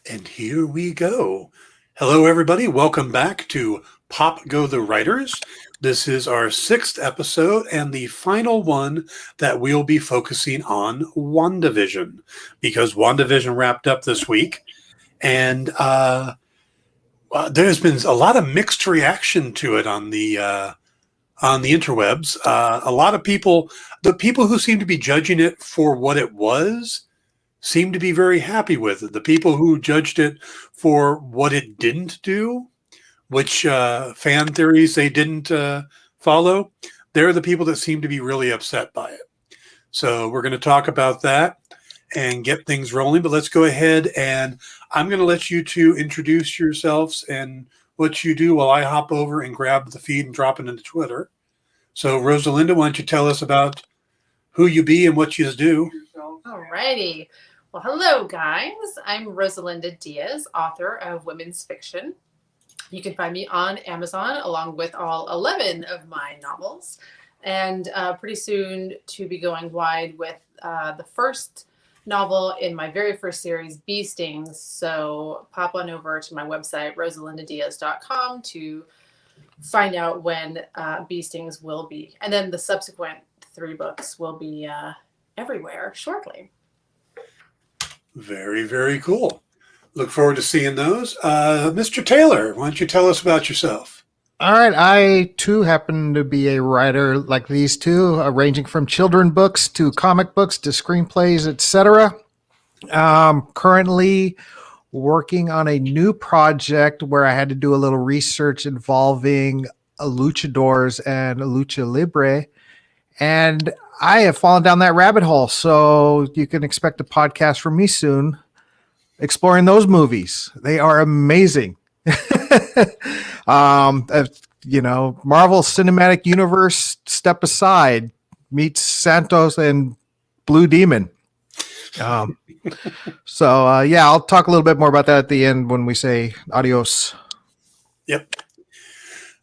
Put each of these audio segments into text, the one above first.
And here we go. Hello, everybody. Welcome back to Pop Go the Writers. This is our sixth episode and the final one that we'll be focusing on WandaVision because WandaVision wrapped up this week. And there's been a lot of mixed reaction to it on the interwebs. A lot of people, the people who seem to be judging it for what it was, seem to be very happy with it. The people who judged it for what it didn't do, which fan theories they didn't follow, they're the people that seem to be really upset by it. So we're going to talk about that and get things rolling. But let's go ahead and I'm going to let you two introduce yourselves and what you do while I hop over and grab the feed and drop it into Twitter. So Rosalinda, why don't you tell us about who you be and what you do? Alrighty. Well, hello, guys. I'm Rosalinda Diaz, author of women's fiction. You can find me on Amazon along with all 11 of my novels. And pretty soon to be going wide with the first novel in my very first series, Bee Stings. So pop on over to my website, rosalindadiaz.com, to find out when Bee Stings will be. And then the subsequent 3 books will be everywhere shortly. Very, very cool. Look forward to seeing those. Mr. Taylor, why don't you tell us about yourself? All right. I, too, happen to be a writer like these two, ranging from children books to comic books to screenplays, etc. Currently working on a new project where I had to do a little research involving Luchadors and Lucha Libre. And I have fallen down that rabbit hole, so you can expect a podcast from me soon exploring those movies. They are amazing. Marvel Cinematic Universe Step Aside meets Santos and Blue Demon. I'll talk a little bit more about that at the end when we say adios. Yep.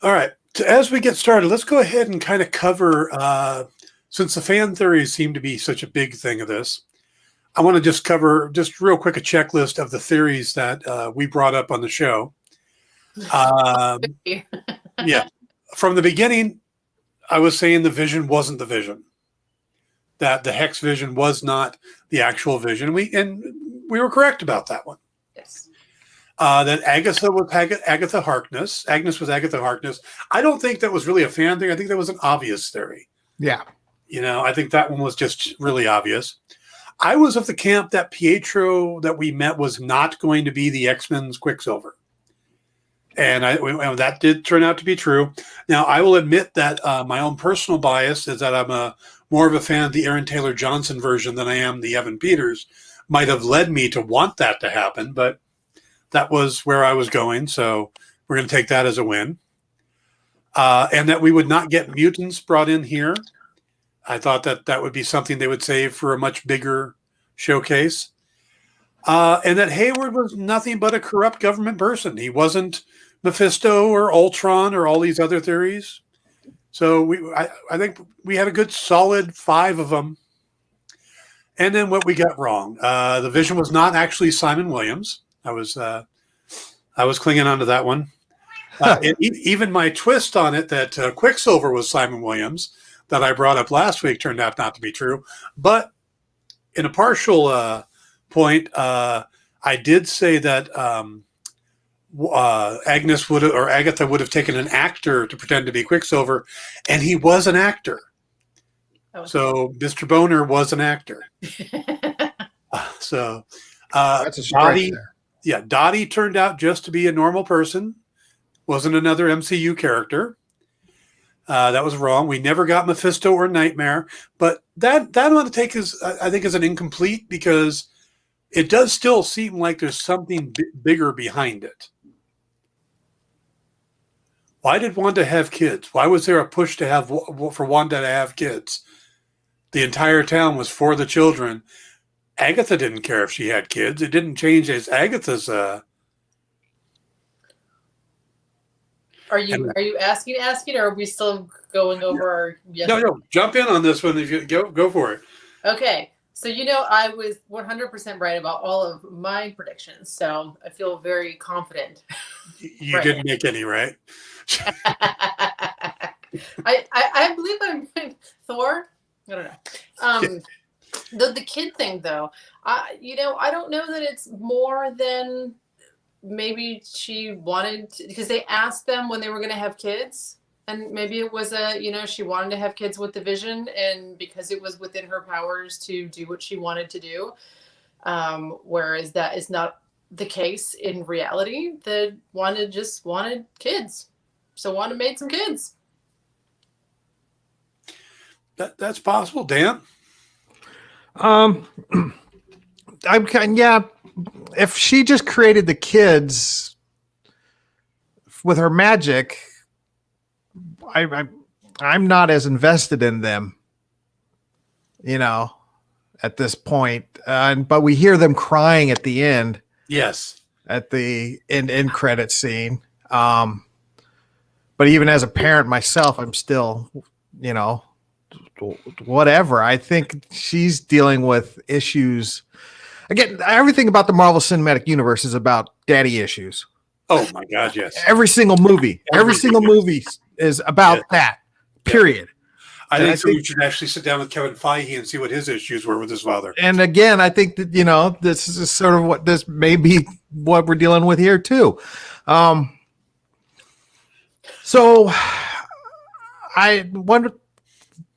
All right. So as we get started, let's go ahead and kind of cover, since the fan theories seem to be such a big thing of this, I want to just cover just real quick a checklist of the theories that we brought up on the show. Yeah. From the beginning, I was saying the Vision wasn't the Vision. That the Hex Vision was not the actual Vision. We were correct about that one. Yes. That Agatha was Agatha Harkness. Agnes was Agatha Harkness. I don't think that was really a fan theory. I think that was an obvious theory. Yeah. I think that one was just really obvious. I was of the camp that Pietro that we met was not going to be the X-Men's Quicksilver. And that did turn out to be true. Now, I will admit that my own personal bias is that I'm more of a fan of the Aaron Taylor Johnson version than I am the Evan Peters. Might have led me to want that to happen, but that was where I was going. So we're going to take that as a win. And that we would not get mutants brought in here. I thought that would be something they would save for a much bigger showcase. And that Hayward was nothing but a corrupt government person. He wasn't Mephisto or Ultron or all these other theories. So I think we had a good solid 5 of them. And then what we got wrong. The Vision was not actually Simon Williams. I was clinging on to that one. Even my twist on it that Quicksilver was Simon Williams that I brought up last week turned out not to be true. But in a partial point, I did say that Agatha would have taken an actor to pretend to be Quicksilver, and he was an actor. So Mr. Boner was an actor. That's a stretch there. Yeah, Dottie turned out just to be a normal person. Wasn't another MCU character. That was wrong. We never got Mephisto or Nightmare, but that I'm going to take I think as an incomplete because it does still seem like there's something bigger behind it. Why did Wanda have kids? Why was there a push for Wanda to have kids? The entire town was for the children. Agatha didn't care if she had kids. It didn't change as Agatha's. Are you asking, or are we still going over our? Yes? No. Jump in on this one if you go for it. Okay, So, I was 100% right about all of my predictions. So I feel very confident. You Right. didn't make any, right? I believe I'm Thor. I don't know. The kid thing, though, I don't know that it's more than maybe she wanted to, because they asked them when they were going to have kids. And maybe it was she wanted to have kids with the Vision, and because it was within her powers to do what she wanted to do. Whereas that is not the case in reality. That Wanda just wanted kids. So Wanda made some kids. That's possible, Dan. I'm kind, yeah. If she just created the kids with her magic, I'm not as invested in them, at this point. But we hear them crying at the end. Yes. At the end credit scene. But even as a parent myself, I'm still, whatever. I think she's dealing with issues. Again, everything about the Marvel Cinematic Universe is about daddy issues. Oh my God, yes. Every single movie is about that. Period. I think we should actually sit down with Kevin Feige and see what his issues were with his father. And again, I think that this is sort of what this may be what we're dealing with here too. So I wonder.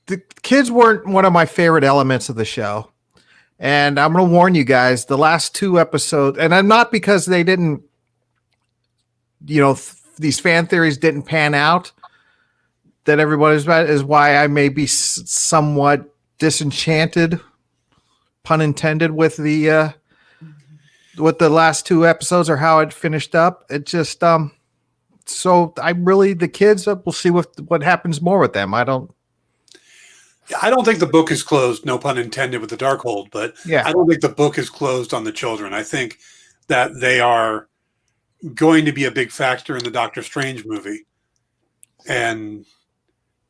The kids weren't one of my favorite elements of the show. And I'm going to warn you guys, the last 2 episodes, and I'm not because they didn't, these fan theories didn't pan out that everybody's about, is why I may be somewhat disenchanted, pun intended, with the last 2 episodes or how it finished up. It just, so the kids, we'll see what happens more with them. I don't think the book is closed, no pun intended, with the Darkhold, but yeah. I don't think the book is closed on the children. I think that they are going to be a big factor in the Doctor Strange movie. And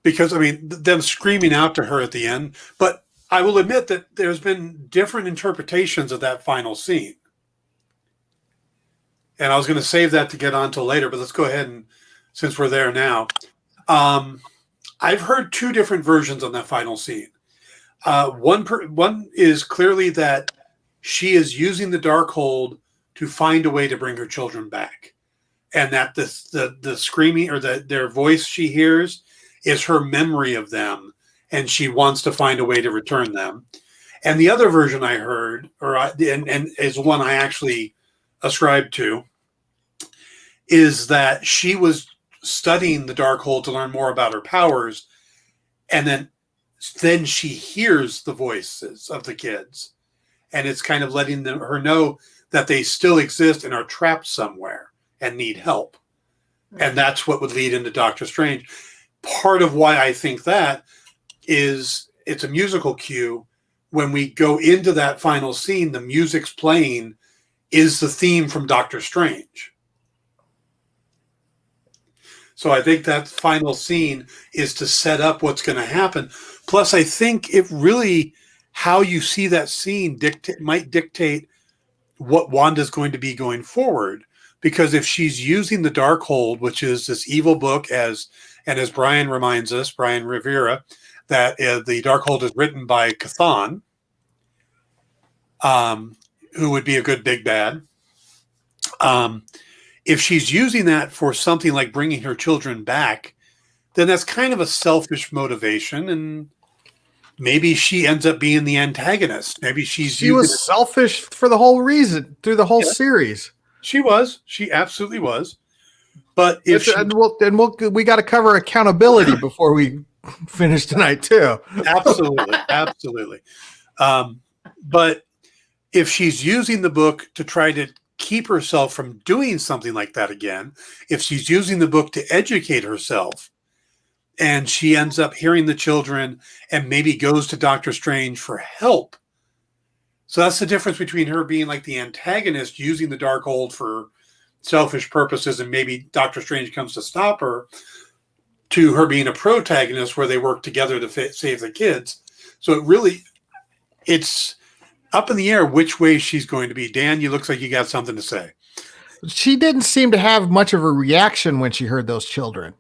because, them screaming out to her at the end, but I will admit that there's been different interpretations of that final scene. And I was going to save that to get on till later, but let's go ahead and, since we're there now, I've heard 2 different versions on that final scene. One is clearly that she is using the Darkhold to find a way to bring her children back, and that the screaming or their voice she hears is her memory of them, and she wants to find a way to return them. And the other version I heard, and is one I actually ascribe to, is that she was studying the Darkhold to learn more about her powers, and then she hears the voices of the kids, and it's kind of letting her know that they still exist and are trapped somewhere and need help. And that's what would lead into Doctor Strange. Part of why I think that is it's a musical cue. When we go into that final scene, the music's playing is the theme from Doctor Strange. So I think that final scene is to set up what's going to happen. Plus, I think it really, how you see that scene might dictate what Wanda's going to be going forward. Because if she's using the Darkhold, which is this evil book, as Brian reminds us, Brian Rivera, that the Darkhold is written by Chthon, who would be a good big bad. If she's using that for something like bringing her children back, then that's kind of a selfish motivation, and maybe she ends up being the antagonist. Maybe she was selfish for the whole reason through the whole series. She was. She absolutely was. But if we got to cover accountability before we finish tonight too. Absolutely. But if she's using the book to try to keep herself from doing something like that again, if she's using the book to educate herself, and she ends up hearing the children and maybe goes to Doctor Strange for help. So that's the difference between her being like the antagonist, using the Darkhold for selfish purposes, and maybe Doctor Strange comes to stop her, to her being a protagonist where they work together to save the kids. So it's up in the air which way she's going to be. Dan, you looks like you got something to say. She didn't seem to have much of a reaction when she heard those children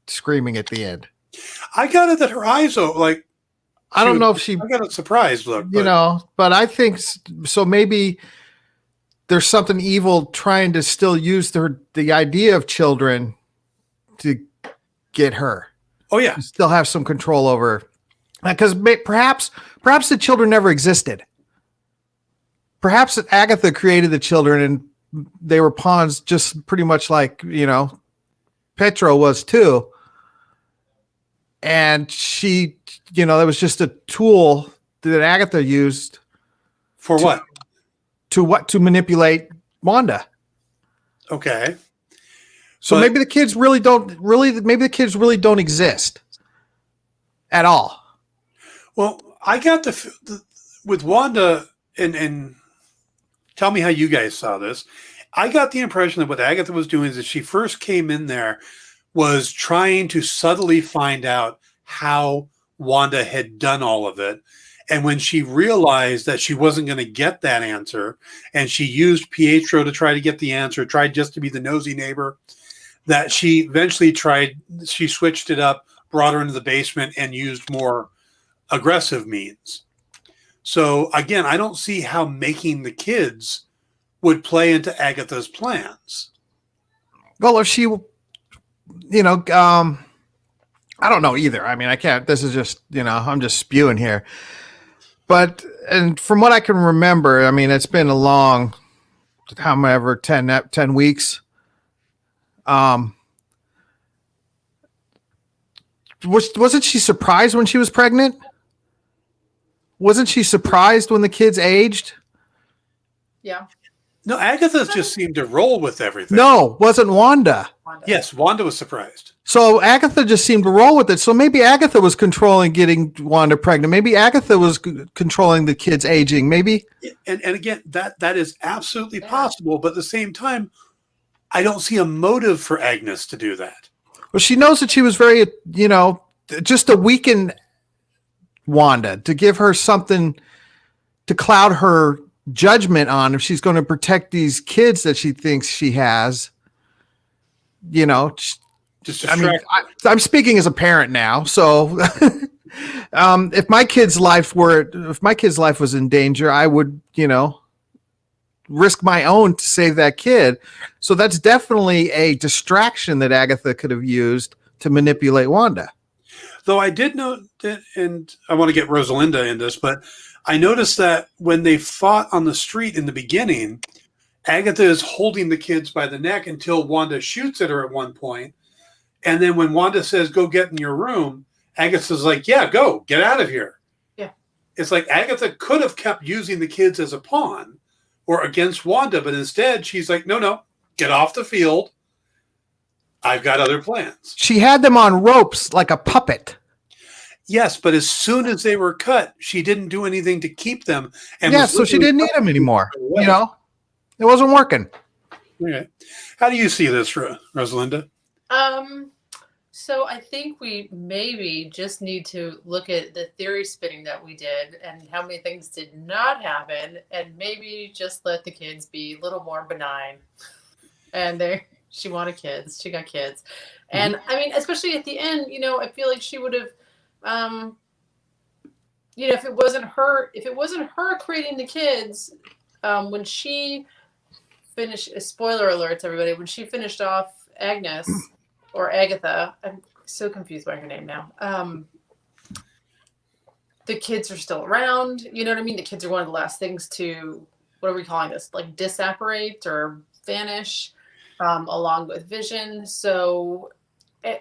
screaming at the end. I got it that her eyes are like. I don't know if she. I got a surprised look. But I think so. Maybe there's something evil trying to still use the idea of children to get her. Oh yeah, still have some control over, because perhaps the children never existed. Perhaps Agatha created the children and they were pawns, just pretty much like Petro was too. And she, that was just a tool that Agatha used for what? To manipulate Wanda. Okay. So maybe the kids really don't exist at all. Well, I got with Wanda, and tell me how you guys saw this. I got the impression that what Agatha was doing is that she first came in there was trying to subtly find out how Wanda had done all of it. And when she realized that she wasn't going to get that answer, and she used Pietro to try to get the answer, tried just to be the nosy neighbor, that she eventually she switched it up, brought her into the basement, and used more aggressive means. So again, I don't see how making the kids would play into Agatha's plans. Well, if she, I don't know either. I mean, I can't, this is just, I'm just spewing here. But, and from what I can remember, I mean, it's been a long, however, 10 weeks. Wasn't she surprised when she was pregnant? Wasn't she surprised when the kids aged? Yeah. No, Agatha just seemed to roll with everything. No, wasn't Wanda. Yes, Wanda was surprised. So Agatha just seemed to roll with it. So maybe Agatha was controlling getting Wanda pregnant. Maybe Agatha was controlling the kids aging. Maybe. And again, that is absolutely possible. But at the same time, I don't see a motive for Agnes to do that. Well, she knows that she was very, just to weaken Wanda, to give her something to cloud her judgment on if she's going to protect these kids that she thinks she has. I'm speaking as a parent now. So if my kid's life was in danger, I would, risk my own to save that kid. So that's definitely a distraction that Agatha could have used to manipulate Wanda. Though I did note that, and I want to get Rosalinda in this, but I noticed that when they fought on the street in the beginning, Agatha is holding the kids by the neck until Wanda shoots at her at one point. And then when Wanda says, go get in your room, Agatha's like, yeah, go, get out of here. Yeah. It's like Agatha could have kept using the kids as a pawn or against Wanda, but instead she's like, no, get off the field. I've got other plans. She had them on ropes like a puppet. Yes, but as soon as they were cut, she didn't do anything to keep them. And so she didn't need them anymore. It wasn't working. Okay. How do you see this, Rosalinda? So I think we maybe just need to look at the theory spinning that we did and how many things did not happen, and maybe just let the kids be a little more benign. And she wanted kids. She got kids. And I mean, especially at the end, I feel like she would have, if it wasn't her creating the kids, when she finished, spoiler alerts, everybody, when she finished off Agnes or Agatha, I'm so confused by her name now. The kids are still around. You know what I mean? The kids are one of the last things to, what are we calling this? Like disapparate or vanish, along with Vision. So I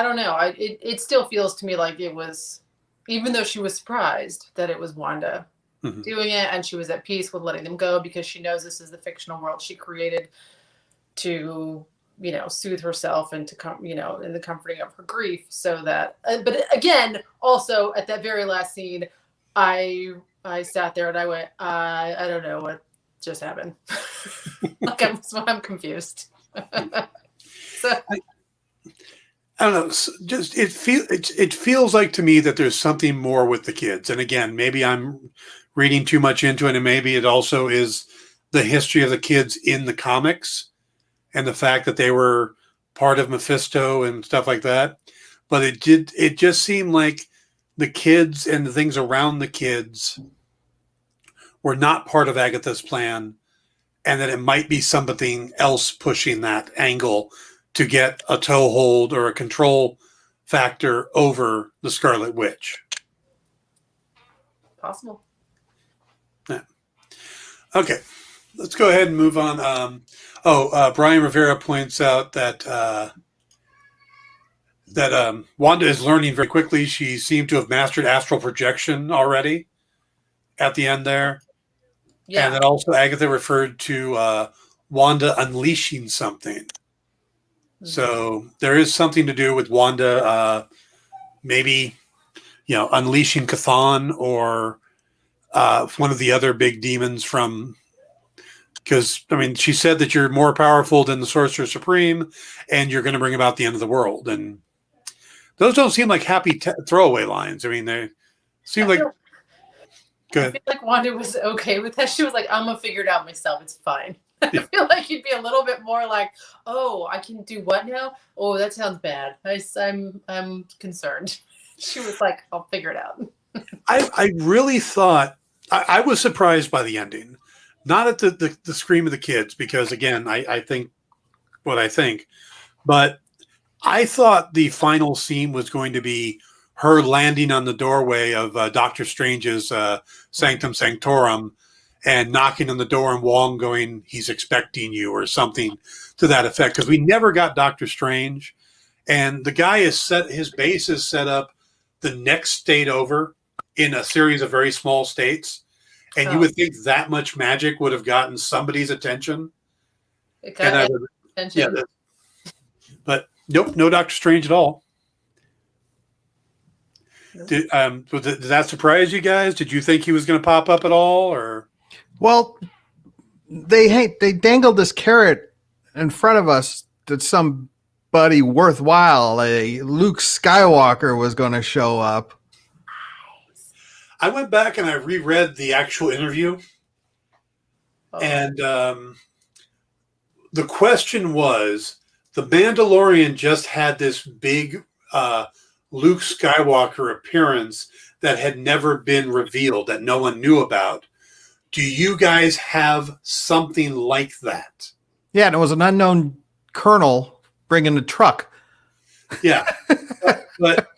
don't know. It still feels to me like it was, even though she was surprised that it was Wanda doing it, and she was at peace with letting them go because she knows this is the fictional world she created to, soothe herself and to come, in the comforting of her grief. So that, but again, also at that very last scene, I sat there and I went, I don't know what just happened. Like I'm confused. So. I don't know. Just it feels like to me that there's something more with the kids. And again, maybe I'm reading too much into it, and maybe it also is the history of the kids in the comics and the fact that they were part of Mephisto and stuff like that. But it just seemed like the kids and the things around the kids were not part of Agatha's plan, and that it might be something else pushing that angle to get a toehold or a control factor over the Scarlet Witch. Possible. Yeah. Okay, let's go ahead and move on. Brian Rivera points out that Wanda is learning very quickly. She seemed to have mastered astral projection already at the end there. Yeah. And then also Agatha referred to Wanda unleashing something. Mm-hmm. So there is something to do with Wanda maybe, unleashing Chthon or one of the other big demons from... Because, she said that you're more powerful than the Sorcerer Supreme and you're going to bring about the end of the world. And those don't seem like happy throwaway lines. They seem like... Good. I feel like Wanda was okay with that. She was like, I'm going to figure it out myself. It's fine. Yeah. I feel like you'd be a little bit more like, oh, I can do what now? Oh, that sounds bad. I'm concerned. She was like, I'll figure it out. I really thought... I was surprised by the ending. Not at the scream of the kids, because, again, I think what I think. But I thought the final scene was going to be her landing on the doorway of Doctor Strange's Sanctum Sanctorum and knocking on the door and Wong going, he's expecting you, or something to that effect. Because we never got Doctor Strange. And the guy his base is set up the next state over in a series of very small states. And you would think that much magic would have gotten somebody's attention. It got attention. Yeah, but nope, no Doctor Strange at all. Nope. Did that surprise you guys? Did you think he was going to pop up at all, or? Well, they dangled this carrot in front of us that somebody worthwhile, a Luke Skywalker, was going to show up. I went back and I reread the actual interview, and the question was, the Mandalorian just had this big Luke Skywalker appearance that had never been revealed, that no one knew about. Do you guys have something like that? Yeah, and it was an unknown colonel bringing a truck. Yeah, but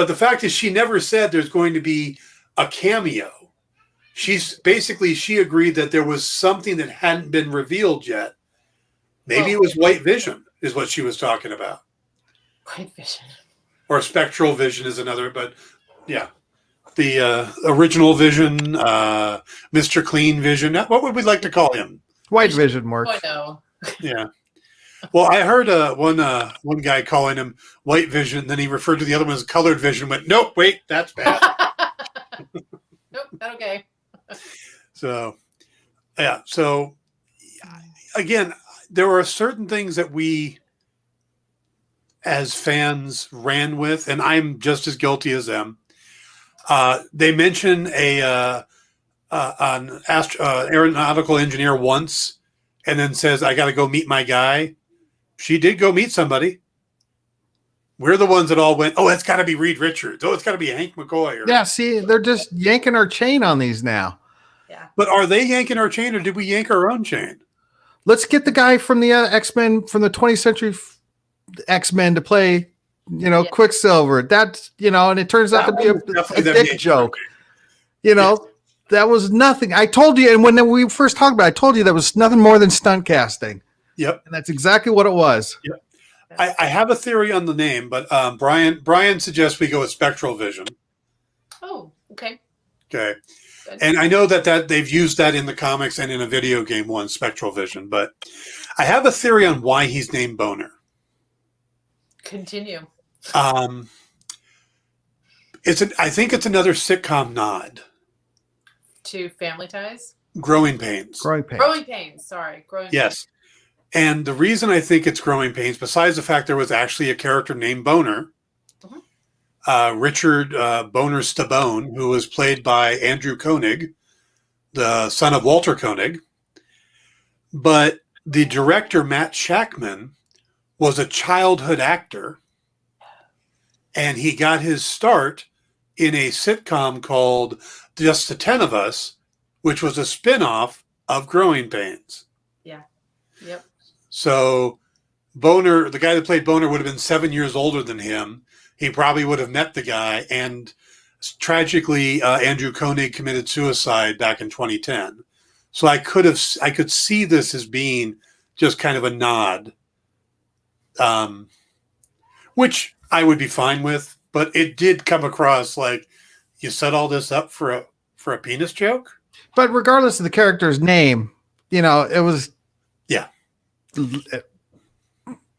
the fact is, she never said there's going to be a cameo. She agreed that there was something that hadn't been revealed yet. Maybe it was White Vision is what she was talking about. White Vision. Or Spectral Vision is another, but yeah. The original Vision, Mr. Clean Vision. What would we like to call him? White Vision works. I know. Yeah. Well, I heard one guy calling him White Vision, then he referred to the other one as Colored Vision. Went, nope, wait, that's bad. Nope, not okay. So, yeah. So, again, there were certain things that we, as fans, ran with, and I'm just as guilty as them. They mention an aeronautical engineer once, and then says, "I got to go meet my guy." She did go meet somebody. We're the ones that all went, oh, it's got to be Reed Richards. Oh, it's got to be Hank McCoy. Yeah, see, they're just yanking our chain on these now. Yeah. But are they yanking our chain, or did we yank our own chain? Let's get the guy from the X-Men, from the 20th century X-Men to play, Quicksilver. That's, and it turns out to be a dick joke. That was nothing. I told you, and when we first talked about it, I told you that was nothing more than stunt casting. Yep. And that's exactly what it was. Yep. I have a theory on the name, but Brian suggests we go with Spectral Vision. Oh, okay. Okay. And I know that they've used that in the comics and in a video game once, Spectral Vision, but I have a theory on why he's named Boner. Continue. I think it's another sitcom nod. To Family Ties? Growing Pains. Growing Pains. Sorry. Yes. And the reason I think it's Growing Pains, besides the fact there was actually a character named Boner, Richard Boner Stabone, who was played by Andrew Koenig, the son of Walter Koenig. But the director, Matt Shackman, was a childhood actor, and he got his start in a sitcom called Just the 10 of Us, which was a spin-off of Growing Pains. Yeah. Yep. So Boner, the guy that played Boner, would have been 7 years older than him. He probably would have met the guy, and tragically, Andrew Koenig committed suicide back in 2010. So I could see this as being just kind of a nod, which I would be fine with. But it did come across like you set all this up for a penis joke. But regardless of the character's name, it was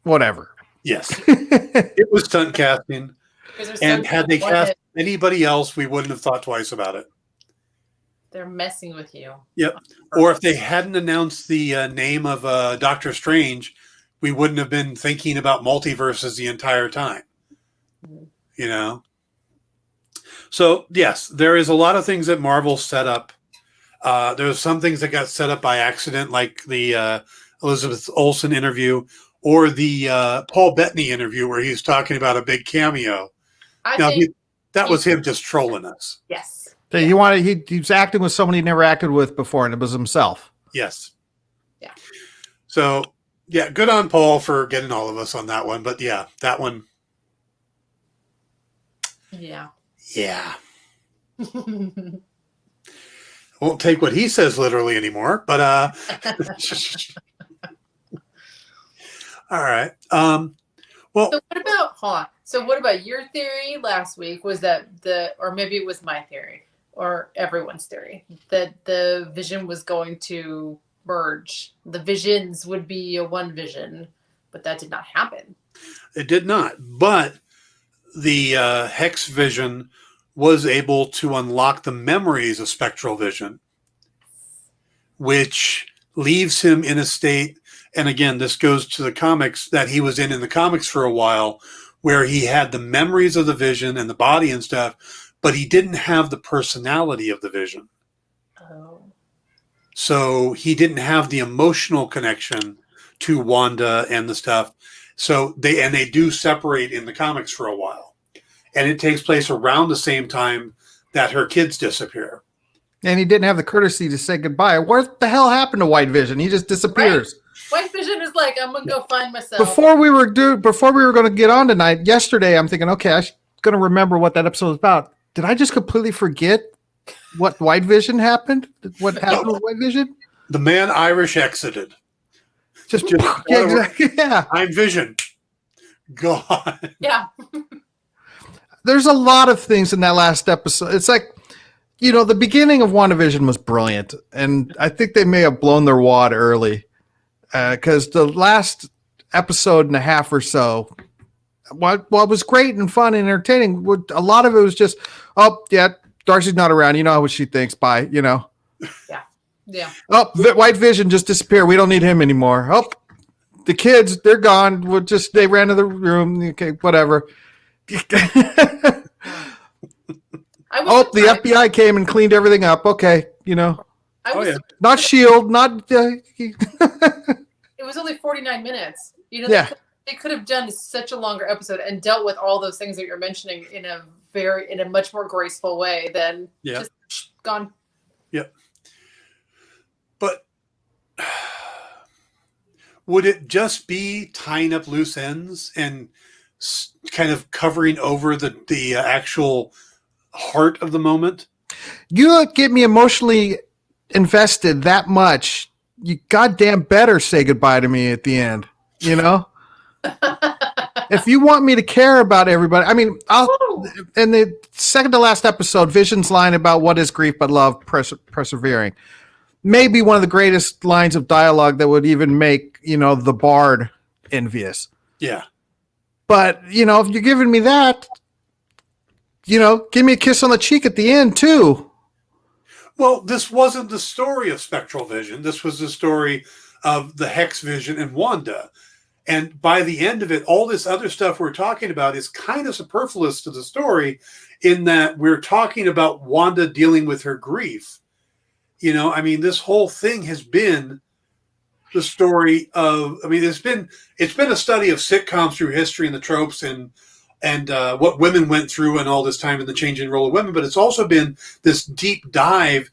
whatever. Yes, it was stunt casting, and had they cast anybody else, we wouldn't have thought twice about it. They're messing with you. Yep. Or if they hadn't announced the name of Doctor Strange, we wouldn't have been thinking about multiverses the entire time. So yes, there is a lot of things that Marvel set up. There's some things that got set up by accident, like the Elizabeth Olsen interview or the Paul Bettany interview where he's talking about a big cameo. That was him just trolling us. Yes. He was acting with someone he never acted with before, and it was himself. Yes. Yeah. So yeah, good on Paul for getting all of us on that one. But yeah, that one. Yeah. Yeah. Won't take what he says literally anymore, but all right. Well, so what about your theory last week? Was that or maybe it was my theory or everyone's theory that the vision was going to merge. The visions would be a one vision, but that did not happen. It did not. But the Hex vision was able to unlock the memories of Spectral Vision, which leaves him in a state, and again, this goes to the comics that he was in the comics for a while, where he had the memories of the Vision and the body and stuff, but he didn't have the personality of the Vision. Oh. So he didn't have the emotional connection to Wanda and the stuff. So they do separate in the comics for a while. And it takes place around the same time that her kids disappear. And he didn't have the courtesy to say goodbye. What the hell happened to White Vision? He just disappears. Right. White Vision is like, I'm gonna go find myself. Before we were going to get on tonight, yesterday, I'm thinking, okay, I'm going to remember what that episode was about. Did I just completely forget what White Vision happened? What happened with White Vision? The man Irish exited. Just yeah, exactly. Yeah. I'm Vision. God. Yeah. There's a lot of things in that last episode. It's like, the beginning of WandaVision was brilliant, and I think they may have blown their wad early because the last episode and a half or so, what was great and fun and entertaining, a lot of it was just, oh, yeah, Darcy's not around. You know what she thinks. Bye, Yeah. Yeah. Oh, White Vision just disappeared. We don't need him anymore. Oh, the kids, they're gone. They ran to the room. Okay, whatever. The FBI came and cleaned everything up. Okay, not Shield, not. It was only 49 minutes. Yeah. They could have done such a longer episode and dealt with all those things that you're mentioning in a much more graceful way than just gone. Yep. But would it just be tying up loose ends and kind of covering over the actual heart of the moment? You get me emotionally invested that much. You goddamn better say goodbye to me at the end. If you want me to care about everybody, I mean, in the second to last episode, Vision's line about what is grief but love, persevering, may be one of the greatest lines of dialogue that would even make, the Bard envious. Yeah. But, if you're giving me that, give me a kiss on the cheek at the end, too. Well, this wasn't the story of Spectral Vision. This was the story of the Hex Vision and Wanda. And by the end of it, all this other stuff we're talking about is kind of superfluous to the story, in that we're talking about Wanda dealing with her grief. I mean, this whole thing has been the story of, I mean, it's been a study of sitcoms through history and the tropes and what women went through and all this time and the changing role of women. But it's also been this deep dive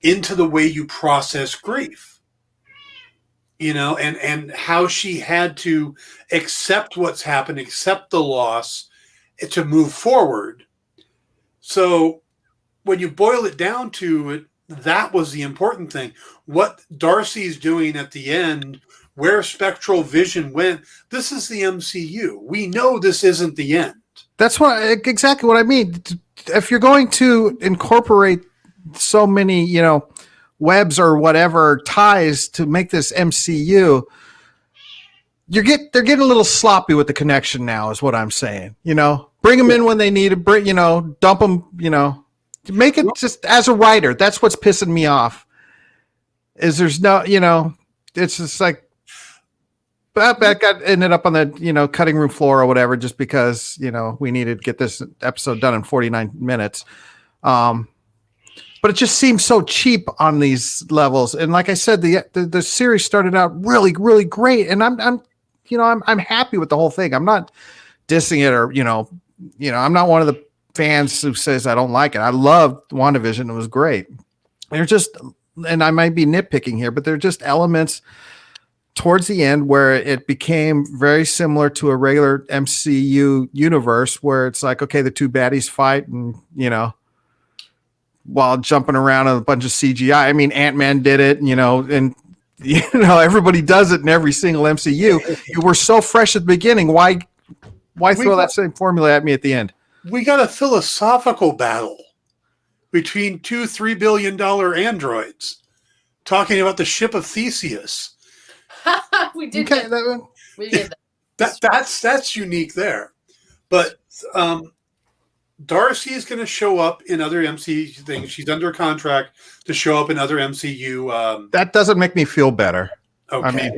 into the way you process grief. And how she had to accept what's happened, accept the loss to move forward. So when you boil it down to it, that was the important thing. What Darcy's doing at the end, where Spectral Vision went, this is the MCU. We know this isn't the end. That's exactly what I mean. If you're going to incorporate so many, webs or whatever ties to make this MCU, they're getting a little sloppy with the connection now, is what I'm saying. Bring them in when they need to, dump them, make it just as a writer. That's what's pissing me off. Is there's no, it's just like that got ended up on the, cutting room floor or whatever, just because, we needed to get this episode done in 49 minutes. But it just seems so cheap on these levels. And like I said, the series started out really, really great. And I'm happy with the whole thing. I'm not dissing it or, I'm not one of the fans who says I don't like it. I loved WandaVision. It was great. They're just, and I might be nitpicking here, but they're just elements towards the end where it became very similar to a regular MCU universe where it's like, okay, the two baddies fight and, while jumping around on a bunch of CGI. I mean, Ant-Man did it, and everybody does it in every single MCU. You were so fresh at the beginning. Why throw that same formula at me at the end? We got a philosophical battle between two $3 billion androids talking about the ship of Theseus. We did okay, that. We did that. That's unique there. But Darcy is going to show up in other MCU things. She's under contract to show up in other MCU. That doesn't make me feel better. Okay.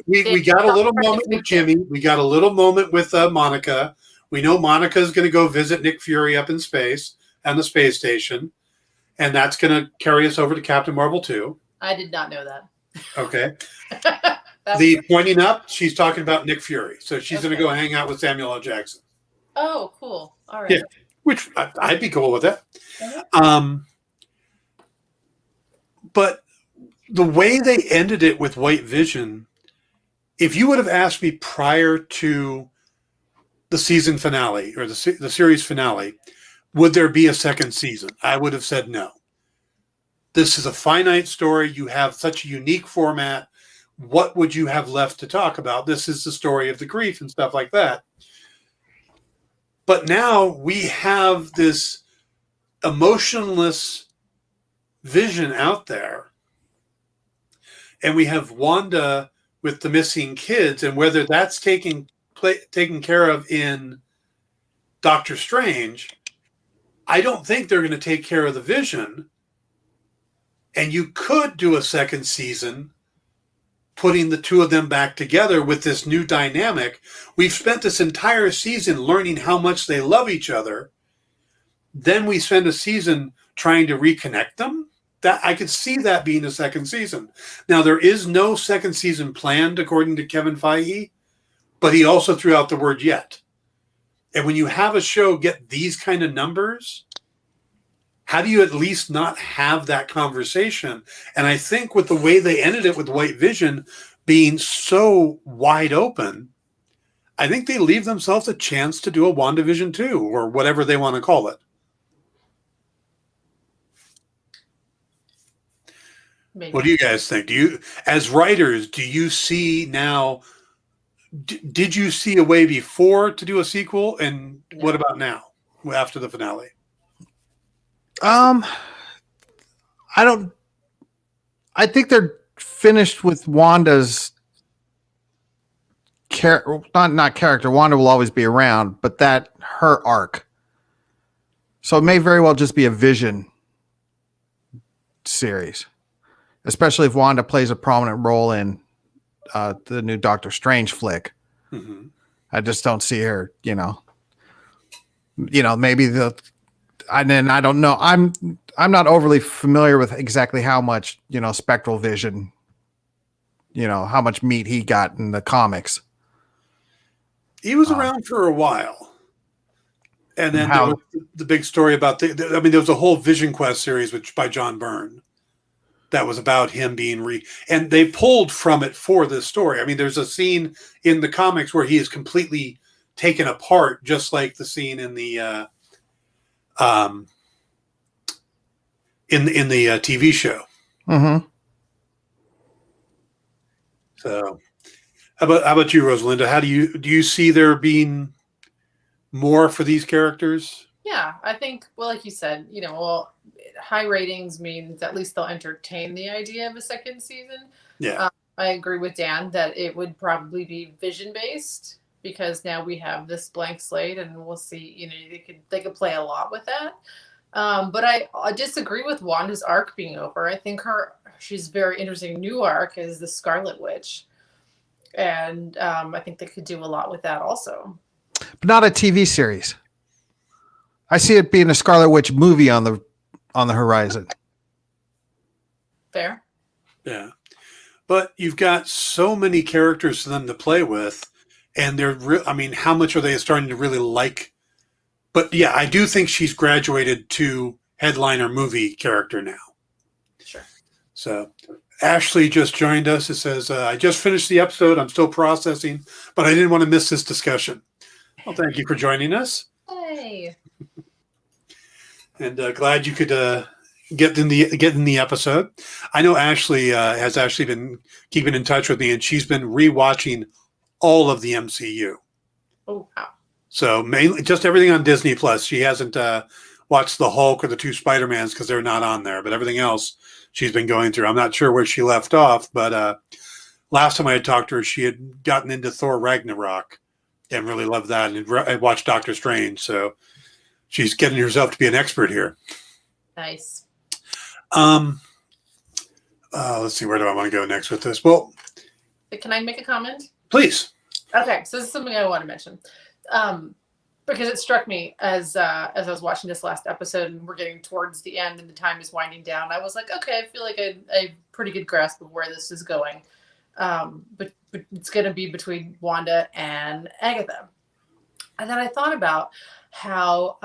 We got a little moment with Jimmy. We got a little moment with Monica. We know Monica is going to go visit Nick Fury up in space on the space station. And that's going to carry us over to Captain Marvel 2. I did not know that. Okay. The pointing up, she's talking about Nick Fury. So she's going to go hang out with Samuel L. Jackson. Oh, cool. All right. Yeah, which I'd be cool with that. But the way they ended it with White Vision, if you would have asked me prior to the season finale or the series finale, would there be a second season? I would have said no. This is a finite story. You have such a unique format. What would you have left to talk about? This is the story of the grief and stuff like that. But now we have this emotionless Vision out there. And we have Wanda with the missing kids. And whether that's taken care of in Doctor Strange, I don't think they're going to take care of the Vision. And you could do a second season putting the two of them back together with this new dynamic. We've spent this entire season learning how much they love each other. Then we spend a season trying to reconnect them. That I could see that being a second season. Now, there is no second season planned, according to Kevin Feige, but he also threw out the word yet. And when you have a show get these kind of numbers, how do you at least not have that conversation? And I think with the way they ended it with White Vision being so wide open, I think they leave themselves a chance to do a WandaVision 2 or whatever they want to call it. Maybe. What do you guys think? Do you, as writers, do you see now, did you see a way before to do a sequel? And what about now after the finale? I think they're finished with Wanda's not character. Wanda will always be around, but her arc. So it may very well just be a Vision series, especially if Wanda plays a prominent role in the new Doctor Strange flick. Mm-hmm. I just don't see her, maybe and then I don't know. I'm not overly familiar with exactly how much, Spectral Vision, how much meat he got in the comics. He was around for a while. And then How- there was the big story about there was a whole Vision Quest series by John Byrne that was about him being and they pulled from it for this story. I mean, there's a scene in the comics where he is completely taken apart, just like the scene in the TV show. Mm-hmm. So, how about you, Rosalinda? Do you see there being more for these characters? Yeah, I think, well, like you said, high ratings means at least they'll entertain the idea of a second season. Yeah. I agree with Dan that it would probably be Vision based, because now we have this blank slate and we'll see, they could play a lot with that. But I disagree with Wanda's arc being over. I think she's very interesting new arc is the Scarlet Witch. And I think they could do a lot with that also. But not a TV series. I see it being a Scarlet Witch movie on the horizon. Fair. Yeah. But you've got so many characters for them to play with, and how much are they starting to really like? But yeah, I do think she's graduated to headliner movie character now. Sure. So Ashley just joined us. It says, I just finished the episode. I'm still processing, but I didn't want to miss this discussion. Well, thank you for joining us. Hey. And glad you could get in the episode. I know Ashley has actually been keeping in touch with me, and she's been rewatching all of the MCU. Oh, wow. So mainly just everything on Disney Plus. She hasn't watched the Hulk or the two Spider-Mans because they're not on there, but everything else she's been going through. I'm not sure where she left off, but last time I had talked to her, she had gotten into Thor Ragnarok and really loved that, and I watched Doctor Strange. So she's getting herself to be an expert here. Nice. Let's see, where do I want to go next with this? Well, Can I make a comment? please. Okay, so this is something I want to mention. Because it struck me as I was watching this last episode and we're getting towards the end and the time is winding down. I was like, okay, I feel like I have a pretty good grasp of where this is going. But it's going to be between Wanda and Agatha. And then I thought about how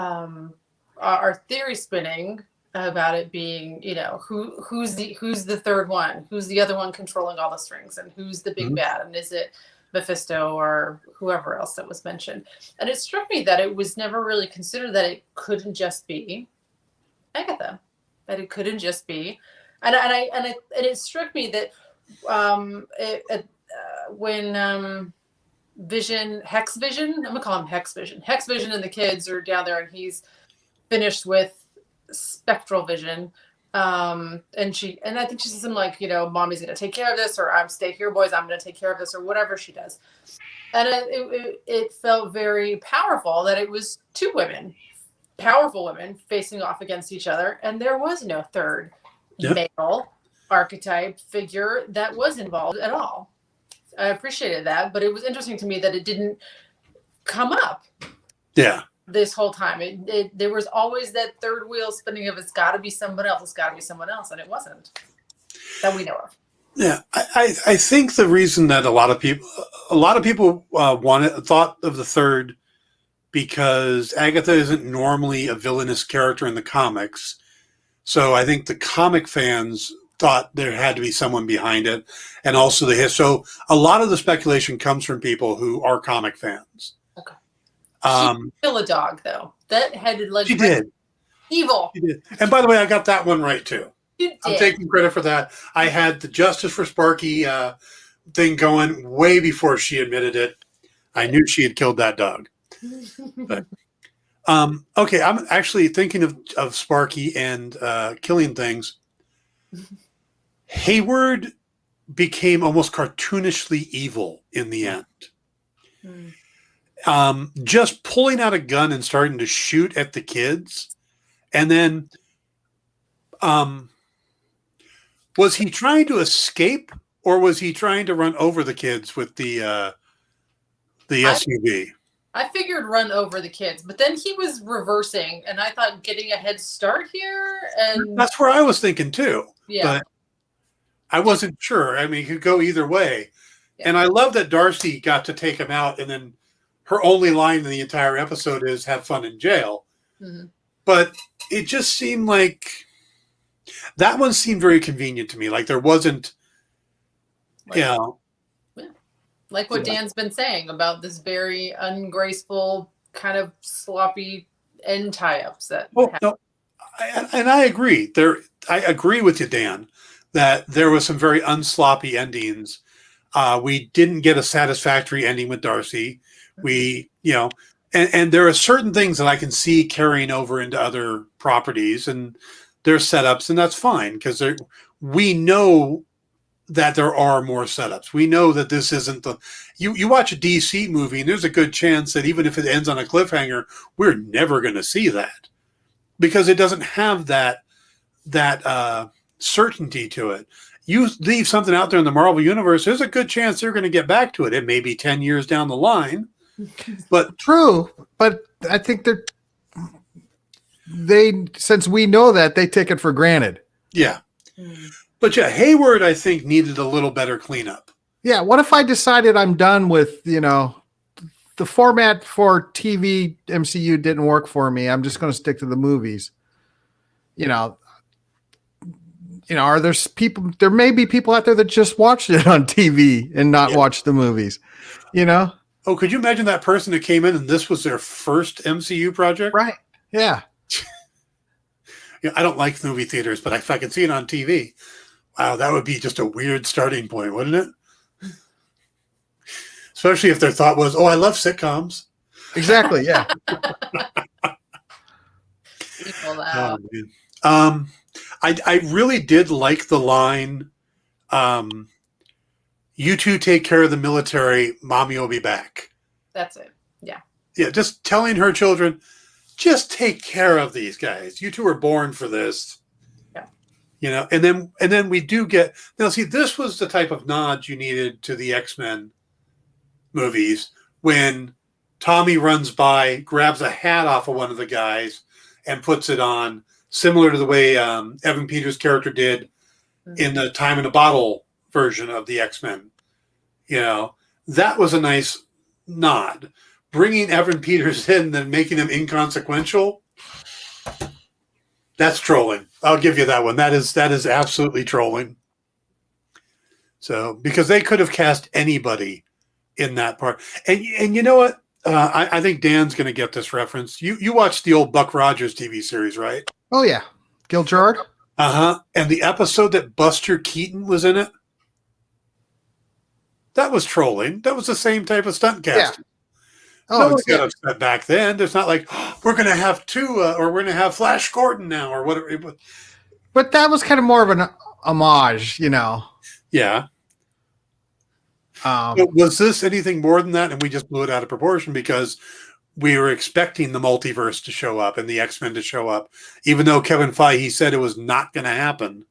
our theory spinning about it being, who's the third one? Who's the other one controlling all the strings? And who's the big bad? And is it Mephisto or whoever else that was mentioned? And it struck me that it was never really considered that it couldn't just be Agatha, that it couldn't just be, and it struck me that when Hex Vision, I'm gonna call him Hex Vision and the kids are down there and he's finished with Spectral Vision. And I think she says something like, mommy's gonna take care of this, or I'm stay here, boys, I'm gonna take care of this, or whatever she does. And it felt very powerful that it was two women, powerful women, facing off against each other, and there was no third male archetype figure that was involved at all. I appreciated that, but it was interesting to me that it didn't come up. Yeah. This whole time, there was always that third wheel spinning of it's got to be someone else. It's got to be someone else, and it wasn't that we know of. Yeah, I think the reason that a lot of people thought of the third because Agatha isn't normally a villainous character in the comics, so I think the comic fans thought there had to be someone behind it, and also so a lot of the speculation comes from people who are comic fans. Okay. She kill a dog though. That headed like she did. Evil. She did. And by the way, I got that one right too. You did. I'm taking credit for that. I had the Justice for Sparky thing going way before she admitted it. I knew she had killed that dog. But, okay, I'm actually thinking of Sparky and killing things. Hayward became almost cartoonishly evil in the end. Just pulling out a gun and starting to shoot at the kids. And then was he trying to escape, or was he trying to run over the kids with the SUV? I figured run over the kids, but then he was reversing, and I thought getting a head start here, and That's where I was thinking too. yeah, But I wasn't sure. I mean, it could go either way. Yeah. And I love that Darcy got to take him out, and then her only line in the entire episode is "Have fun in jail." Mm-hmm. But it just seemed like that one seemed very convenient to me. Like there wasn't, like what Dan's been saying about this very ungraceful, kind of sloppy end tie-ups that. Oh no, and I agree. I agree with you, Dan, that there was some very unsloppy endings. We didn't get a satisfactory ending with Darcy. We, and there are certain things that I can see carrying over into other properties and their setups, and that's fine because we know that there are more setups. We know that this isn't you watch a DC movie and there's a good chance that even if it ends on a cliffhanger, we're never going to see that because it doesn't have that certainty to it. You leave something out there in the Marvel universe, there's a good chance they're going to get back to it. It may be 10 years down the line, but true. But I think since we know that, they take it for granted. Yeah. But yeah, Hayward, I think, needed a little better cleanup. Yeah. What if I decided I'm done with, the format for TV MCU didn't work for me. I'm just going to stick to the movies. Are there may be people out there that just watched it on TV and not watch the movies, Oh, could you imagine that person that came in and this was their first MCU project? Right. Yeah. I don't like movie theaters, but if I could see it on TV, wow, that would be just a weird starting point, wouldn't it? Especially if their thought was, "Oh, I love sitcoms." Exactly. Yeah. People out. I really did like the line, "You two take care of the military. Mommy will be back." That's it. Yeah. Yeah, just telling her children, just take care of these guys. You two were born for this. Yeah. And then we do get now. See, this was the type of nod you needed to the X-Men movies when Tommy runs by, grabs a hat off of one of the guys, and puts it on, similar to the way Evan Peters' character did in the Time in a Bottle version of the X-Men. That was a nice nod. Bringing Evan Peters in and then making him inconsequential, that's trolling. I'll give you that one. That is absolutely trolling. So, because they could have cast anybody in that part. And you know what? I think Dan's going to get this reference. You watched the old Buck Rogers TV series, right? Oh, yeah. Gil Gerard? Uh-huh. And the episode that Buster Keaton was in it, that was trolling. That was the same type of stunt casting. Yeah. No one got upset back then. There's not like, we're going to have two, or we're going to have Flash Gordon now, or whatever. But that was kind of more of an homage, Yeah. But was this anything more than that? And we just blew it out of proportion because we were expecting the multiverse to show up and the X-Men to show up, even though Kevin Feige said it was not going to happen.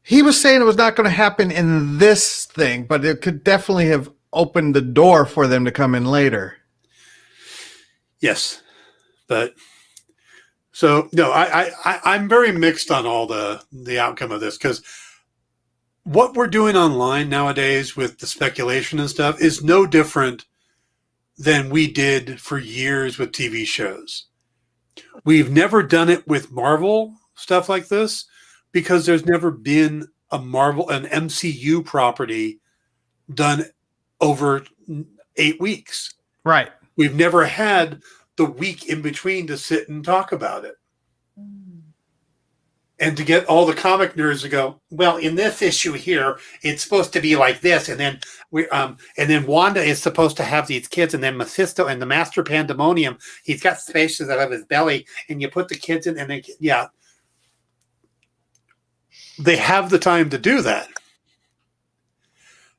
He was saying it was not going to happen in this thing, but it could definitely have opened the door for them to come in later. Yes. So no, I'm very mixed on all the outcome of this because what we're doing online nowadays with the speculation and stuff is no different than we did for years with TV shows. We've never done it with Marvel stuff like this because there's never been an MCU property done over 8 weeks. Right. We've never had the week in between to sit and talk about it. And to get all the comic nerds to go, well, in this issue here, it's supposed to be like this, and then Wanda is supposed to have these kids, and then Mephisto and the Master Pandemonium, he's got spaces out of his belly, and you put the kids in, and they have the time to do that.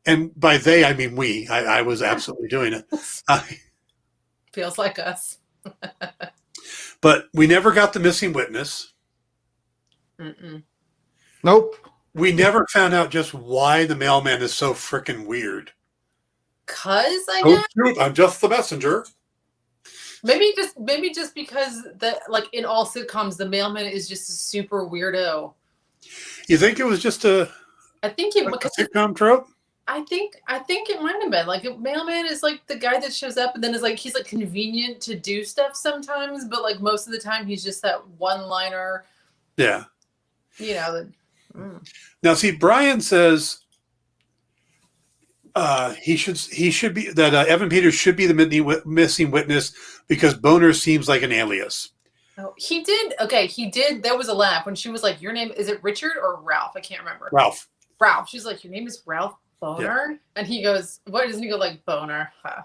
And by they, I mean we. I was absolutely doing it. Feels like us. But we never got the missing witness. Mm-mm. Nope. we never found out just why the mailman is so freaking weird. Cause I Don't guess shoot, I'm just the messenger. maybe just because like in all sitcoms, the mailman is just a super weirdo. You think it was just a I think it a because sitcom trope? I think it might have been like a mailman is like the guy that shows up and then is like he's like convenient to do stuff sometimes, but like most of the time he's just that one-liner. Yeah. You know. Now, see, Brian says he should be that Evan Peters should be the missing witness because Boner seems like an alias. Oh, he did. Okay, he did. There was a laugh when she was like, "Your name is it Richard or Ralph?" I can't remember. Ralph. She's like, "Your name is Ralph Boner," and he goes, "What doesn't he go like Boner?" Huh.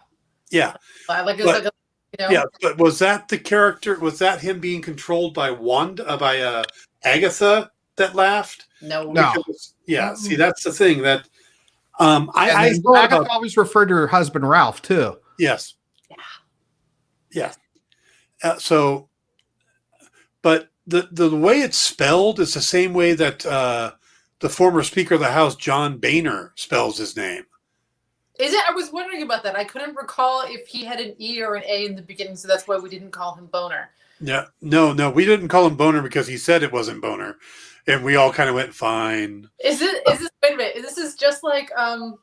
Yeah. Like it was like a, Yeah, but was that the character? Was that him being controlled by Wanda, by Agatha that laughed? No. Because, yeah. See, that's the thing that I thought Agatha about. always referred to her husband Ralph too. Yes. Yeah. So, but the way it's spelled is the same way that the former Speaker of the House, John Boehner, spells his name. Is it? I was wondering about that. I couldn't recall if he had an E or an A in the beginning, so that's why we didn't call him Boner. Yeah, no, we didn't call him Boner because he said it wasn't Boner, and we all kind of went fine. Is this? Wait a minute. This is just like God.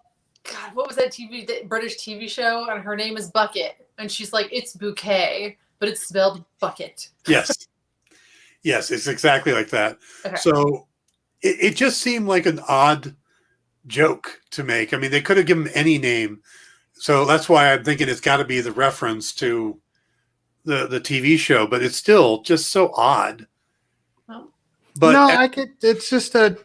What was that British TV show? And her name is Bucket, and she's like, it's bouquet, but it's spelled bucket. Yes, yes, it's exactly like that. Okay. So it just seemed like an odd joke to make. I mean, they could have given him any name, so that's why I'm thinking it's got to be the reference to the TV show. But it's still just so odd. Oh. But no, it's just a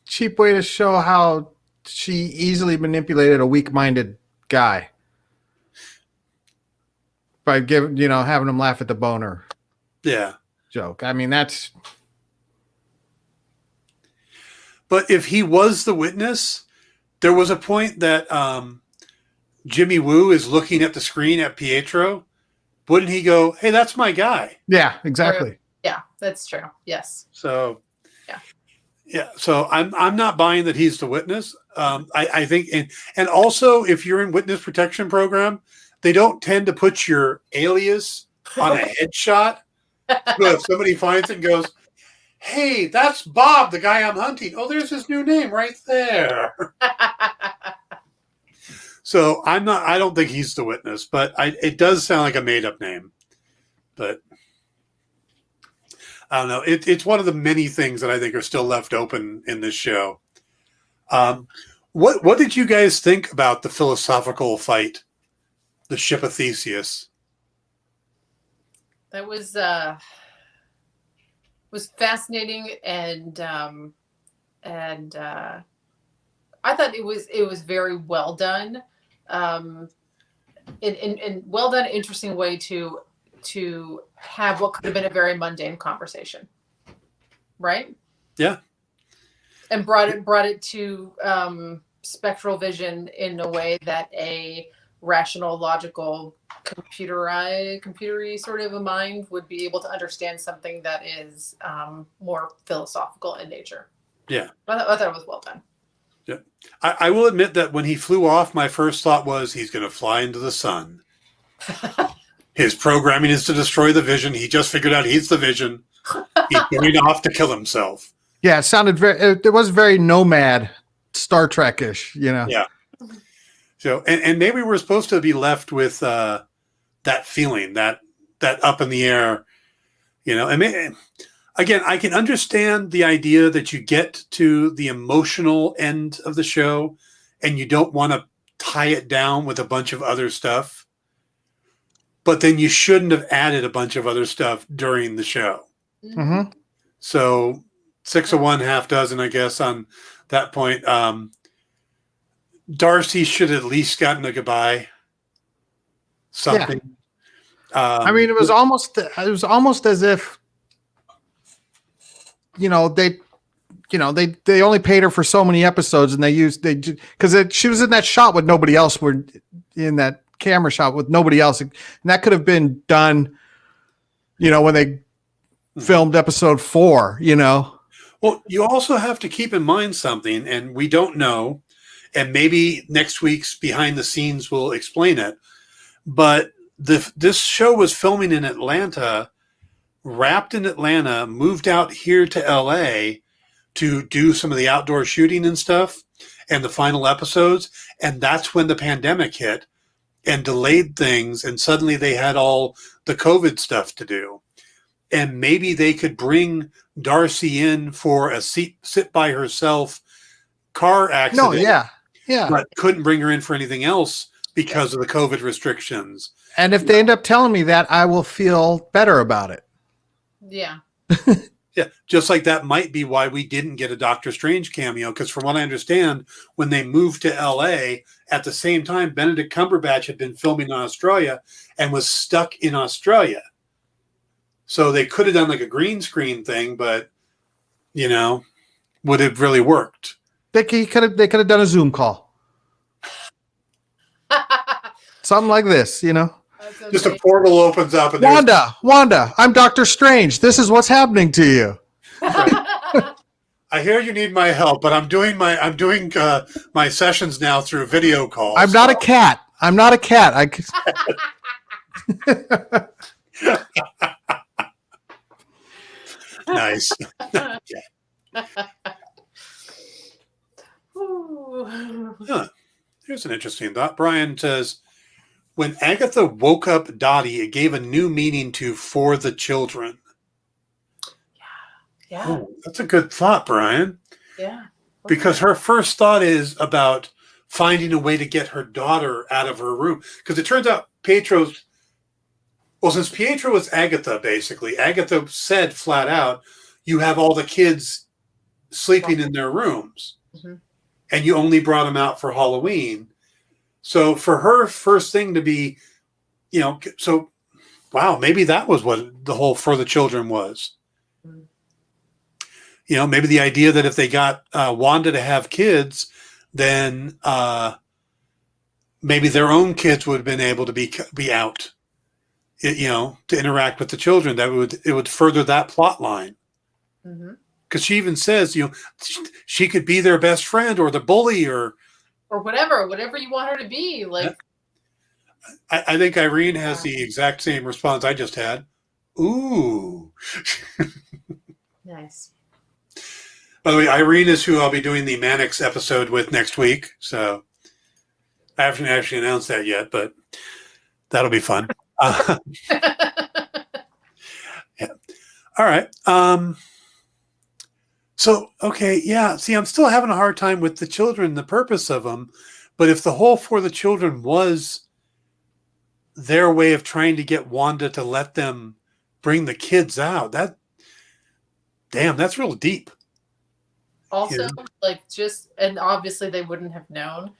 cheap way to show how she easily manipulated a weak-minded guy by having him laugh at the Boner. Yeah. Joke. I mean, that's. But if he was the witness, there was a point that Jimmy Woo is looking at the screen at Pietro. Wouldn't he go, "Hey, that's my guy"? Yeah, exactly. Yeah, that's true. Yes. So. Yeah. Yeah. So I'm not buying that he's the witness. I think, and also if you're in witness protection program, they don't tend to put your alias on a headshot. So if somebody finds it and goes, "Hey, that's Bob, the guy I'm hunting. Oh, there's his new name right there." So I don't think he's the witness, but it does sound like a made up name. But I don't know. It's one of the many things that I think are still left open in this show. What did you guys think about the philosophical fight, the ship of Theseus? That was fascinating, and I thought it was very well done, in well done, interesting way to have what could have been a very mundane conversation, right? Yeah, and brought it to spectral vision in a way that a rational, logical, computery sort of a mind would be able to understand something that is more philosophical in nature. Yeah, I thought it was well done. Yeah, I will admit that when he flew off, my first thought was he's going to fly into the sun. His programming is to destroy the Vision. He just figured out he's the Vision. He's going off to kill himself. Yeah, it sounded it was very Nomad, Star Trek-ish, Yeah. So, and maybe we're supposed to be left with that feeling, that up in the air, I mean, again, I can understand the idea that you get to the emotional end of the show and you don't want to tie it down with a bunch of other stuff, but then you shouldn't have added a bunch of other stuff during the show. Mm-hmm. So 6 of one, half dozen, I guess, on that point. Darcy should have at least gotten a goodbye. Something. Yeah. I mean, it was almost as if, they only paid her for so many episodes, and because she was in that shot with nobody else. Were in that camera shot with nobody else, and that could have been done, when they filmed episode 4. Well, you also have to keep in mind something, and we don't know, and maybe next week's behind the scenes will explain it. But this show was filming in Atlanta, wrapped in Atlanta, moved out here to LA to do some of the outdoor shooting and stuff and the final episodes. And that's when the pandemic hit and delayed things. And suddenly they had all the COVID stuff to do. And maybe they could bring Darcy in for a sit by herself car accident. No, yeah. But couldn't bring her in for anything else because of the COVID restrictions. And if they end up telling me that, I will feel better about it. Yeah. Yeah, just like that might be why we didn't get a Doctor Strange cameo, because from what I understand, when they moved to LA, at the same time, Benedict Cumberbatch had been filming in Australia and was stuck in Australia. So they could have done like a green screen thing, but, would have really worked. They could have done a Zoom call. Something like this, Just a portal opens up and Wanda, I'm Doctor Strange. This is what's happening to you. I hear you need my help, but I'm doing my sessions now through video calls. I'm not a cat. Nice. Huh. Here's an interesting thought. Brian says, when Agatha woke up Dottie, it gave a new meaning to "for the children." Yeah. Oh, that's a good thought, Brian. Yeah. Because her first thought is about finding a way to get her daughter out of her room. Because it turns out since Pietro was Agatha, basically, Agatha said flat out, you have all the kids sleeping in their rooms. Mm-hmm. And you only brought them out for Halloween. So for her first thing to be, maybe that was what the whole "for the children" was. Mm-hmm. Maybe the idea that if they got Wanda to have kids, then maybe their own kids would have been able to be out, to interact with the children. It would further that plot line. Mm-hmm. Because she even says, she could be their best friend or the bully or whatever you want her to be. Like, I think Irene has the exact same response I just had. Ooh. Nice. By the way, Irene is who I'll be doing the Mannix episode with next week. So I haven't actually announced that yet, but that'll be fun. Yeah. All right. So, okay, yeah. See, I'm still having a hard time with the children, the purpose of them. But if the whole "for the children" was their way of trying to get Wanda to let them bring the kids out, that's real deep. Also, and obviously they wouldn't have known,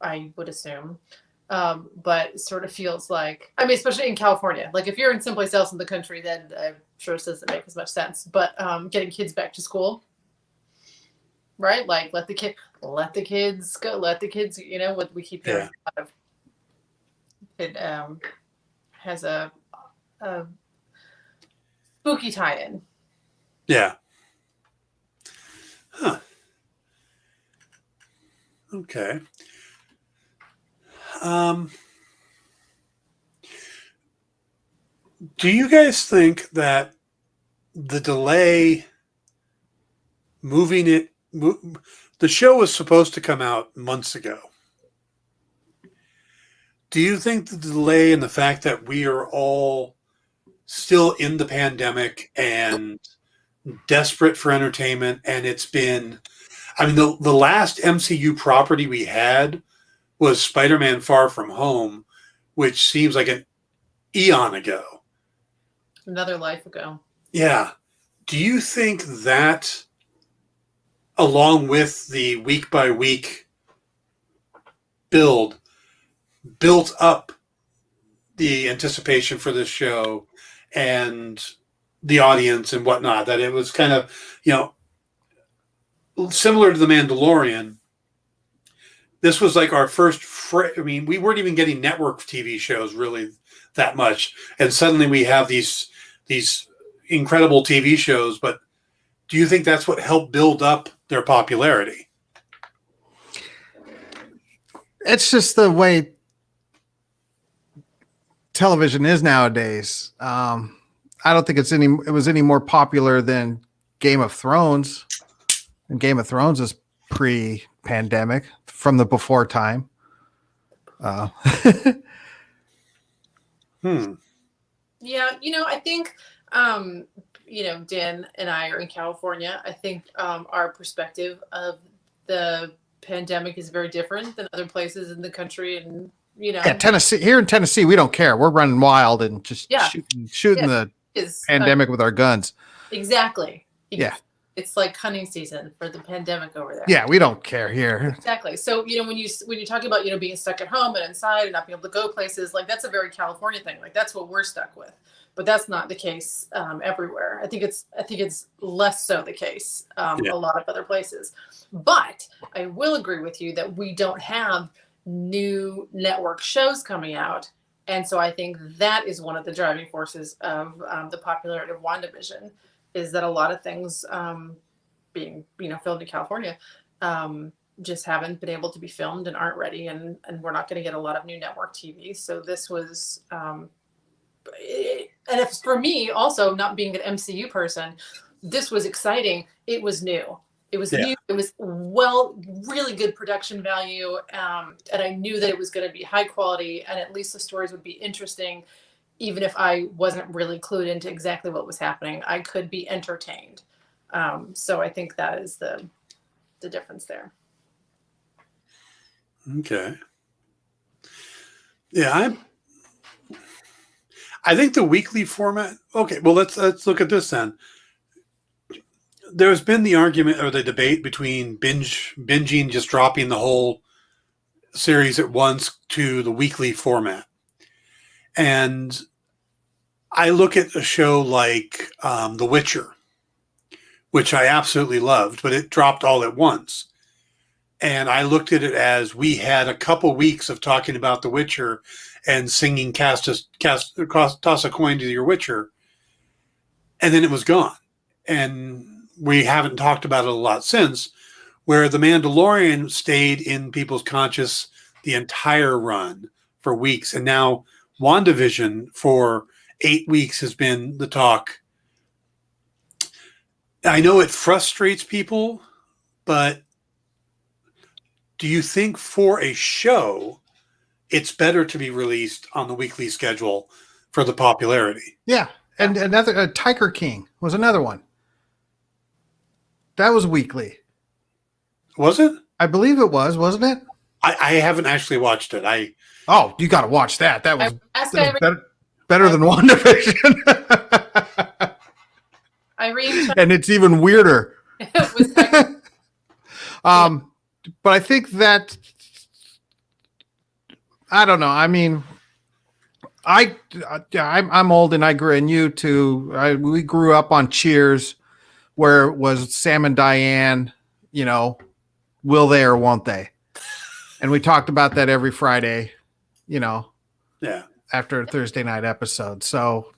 I would assume. But it sort of feels like, especially in California, like if you're in someplace else in the country, then I'm sure it doesn't make as much sense. But getting kids back to school, right? Like let the kids go, let the kids, what we keep hearing out of. It has a spooky tie-in. Yeah. Huh. Okay. Do you guys think that the delay the show was supposed to come out months ago? Do you think the delay and the fact that we are all still in the pandemic and desperate for entertainment, and it's been, the last MCU property we had was Spider-Man Far From Home, which seems like an eon ago. Another life ago. Yeah. Do you think that, along with the week-by-week built up the anticipation for this show and the audience and whatnot, that it was kind of, similar to The Mandalorian? This was like our first, we weren't even getting network TV shows really that much. And suddenly we have these incredible TV shows, but do you think that's what helped build up their popularity? It's just the way television is nowadays. I don't think it was any more popular than Game of Thrones. And Game of Thrones is pre-pandemic, from the before time. Yeah, I think, Dan and I are in California. I think our perspective of the pandemic is very different than other places in the country. And, Tennessee, here in Tennessee, we don't care. We're running wild and just shooting the pandemic with our guns. Exactly. Yeah. It's like hunting season for the pandemic over there. Yeah, we don't care here. Exactly. So, when you talk about, being stuck at home and inside and not being able to go places, like that's a very California thing. Like that's what we're stuck with. But that's not the case everywhere. I think it's less so the case a lot of other places. But I will agree with you that we don't have new network shows coming out. And so I think that is one of the driving forces of the popularity of WandaVision, is that a lot of things being, filmed in California just haven't been able to be filmed and aren't ready. And we're not going to get a lot of new network TV. So this was, and if for me also, not being an MCU person, this was exciting. It was new. It was new. It was really good production value. And I knew that it was going to be high quality, and at least the stories would be interesting. Even if I wasn't really clued into exactly what was happening, I could be entertained. So I think that is the difference there. Okay. Yeah, I think the weekly format. Okay, well let's look at this then. There's been the argument or the debate between binging, just dropping the whole series at once, to the weekly format. And I look at a show like The Witcher, which I absolutely loved, but it dropped all at once. And I looked at it as we had a couple weeks of talking about The Witcher and singing toss a coin to your Witcher. And then it was gone. And we haven't talked about it a lot since, where The Mandalorian stayed in people's conscious the entire run for weeks. And now WandaVision for 8 weeks has been the talk. I know it frustrates people, but do you think for a show, it's better to be released on the weekly schedule for the popularity? Yeah. And another Tiger King was another one. That was weekly. Was it? I believe it was, wasn't it? I haven't actually watched it. Oh, you got to watch that. That was better than Irene. WandaVision. Irene, and it's even weirder. was But I think that, I don't know. I mean, I'm old and I grew, and you too. We grew up on Cheers, where it was Sam and Diane, will they or won't they? And we talked about that every Friday, after a Thursday night episode. So,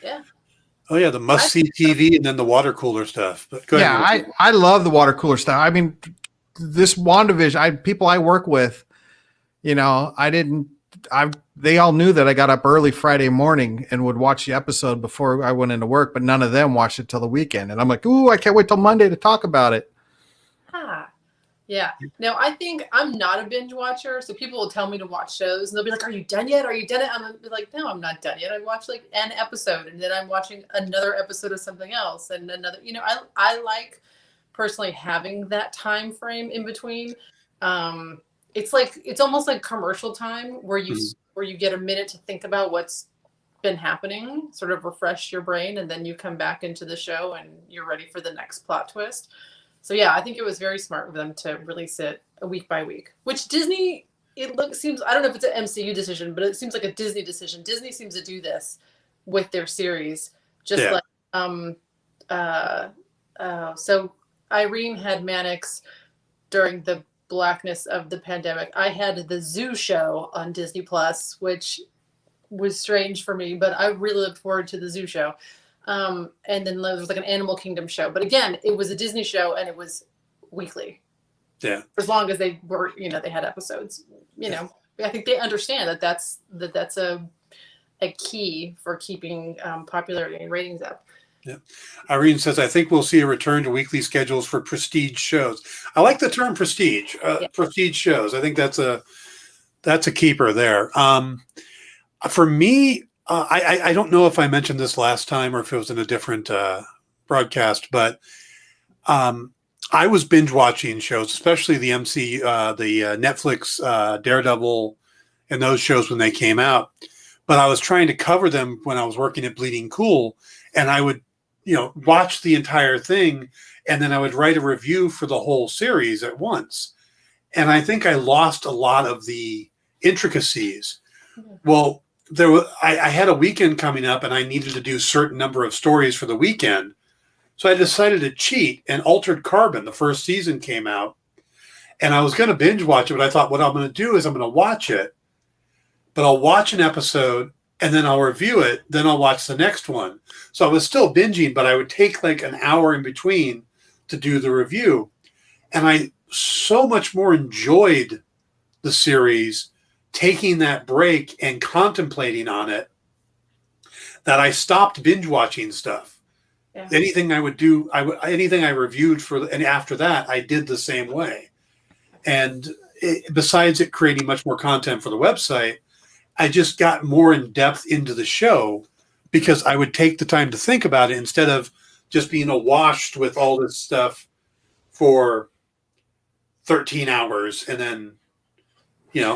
yeah. Oh yeah, the must-see TV, and then the water cooler stuff. But go ahead. I love the water cooler stuff. I mean, this WandaVision, people I work with, they all knew that I got up early Friday morning and would watch the episode before I went into work, but none of them watched it till the weekend. And I'm like, ooh, I can't wait till Monday to talk about it. Yeah. Now, I think I'm not a binge watcher, so people will tell me to watch shows, and they'll be like, "Are you done yet? Are you done yet?" I'm like, "No, I'm not done yet. I watched like an episode, and then I'm watching another episode of something else, and another." I like personally having that time frame in between. It's almost like commercial time where you get a minute to think about what's been happening, sort of refresh your brain, and then you come back into the show and you're ready for the next plot twist. So yeah, I think it was very smart of them to release it a week by week, which Disney, seems, I don't know if it's an MCU decision, but it seems like a Disney decision. Disney seems to do this with their series, just like, so Irene had Mannix during the blackness of the pandemic. I had the Zoo show on Disney Plus, which was strange for me, but I really looked forward to the Zoo show. And then there was like an Animal Kingdom show. But again, it was a Disney show and it was weekly. Yeah. For as long as they were, they had episodes. I think they understand that's a key for keeping popularity and ratings up. Yeah. Irene says, I think we'll see a return to weekly schedules for prestige shows. I like the term prestige, prestige shows. I think that's a keeper there. For me, I don't know if I mentioned this last time or if it was in a different broadcast, but I was binge watching shows, especially the Netflix Daredevil and those shows when they came out. But I was trying to cover them when I was working at Bleeding Cool, and I would, watch the entire thing, and then I would write a review for the whole series at once. And I think I lost a lot of the intricacies. Well, I had a weekend coming up, and I needed to do a certain number of stories for the weekend. So I decided to cheat, and Altered Carbon, the first season, came out. And I was going to binge watch it, but I thought what I'm going to do is I'm going to watch it, but I'll watch an episode, and then I'll review it, then I'll watch the next one. So I was still binging, but I would take like an hour in between to do the review. And I so much more enjoyed the series taking that break and contemplating on it that I stopped binge watching stuff. Yeah. Anything I would do, anything I reviewed and after that, I did the same way. And besides it creating much more content for the website, I just got more in depth into the show because I would take the time to think about it instead of just being awash with all this stuff for 13 hours and then,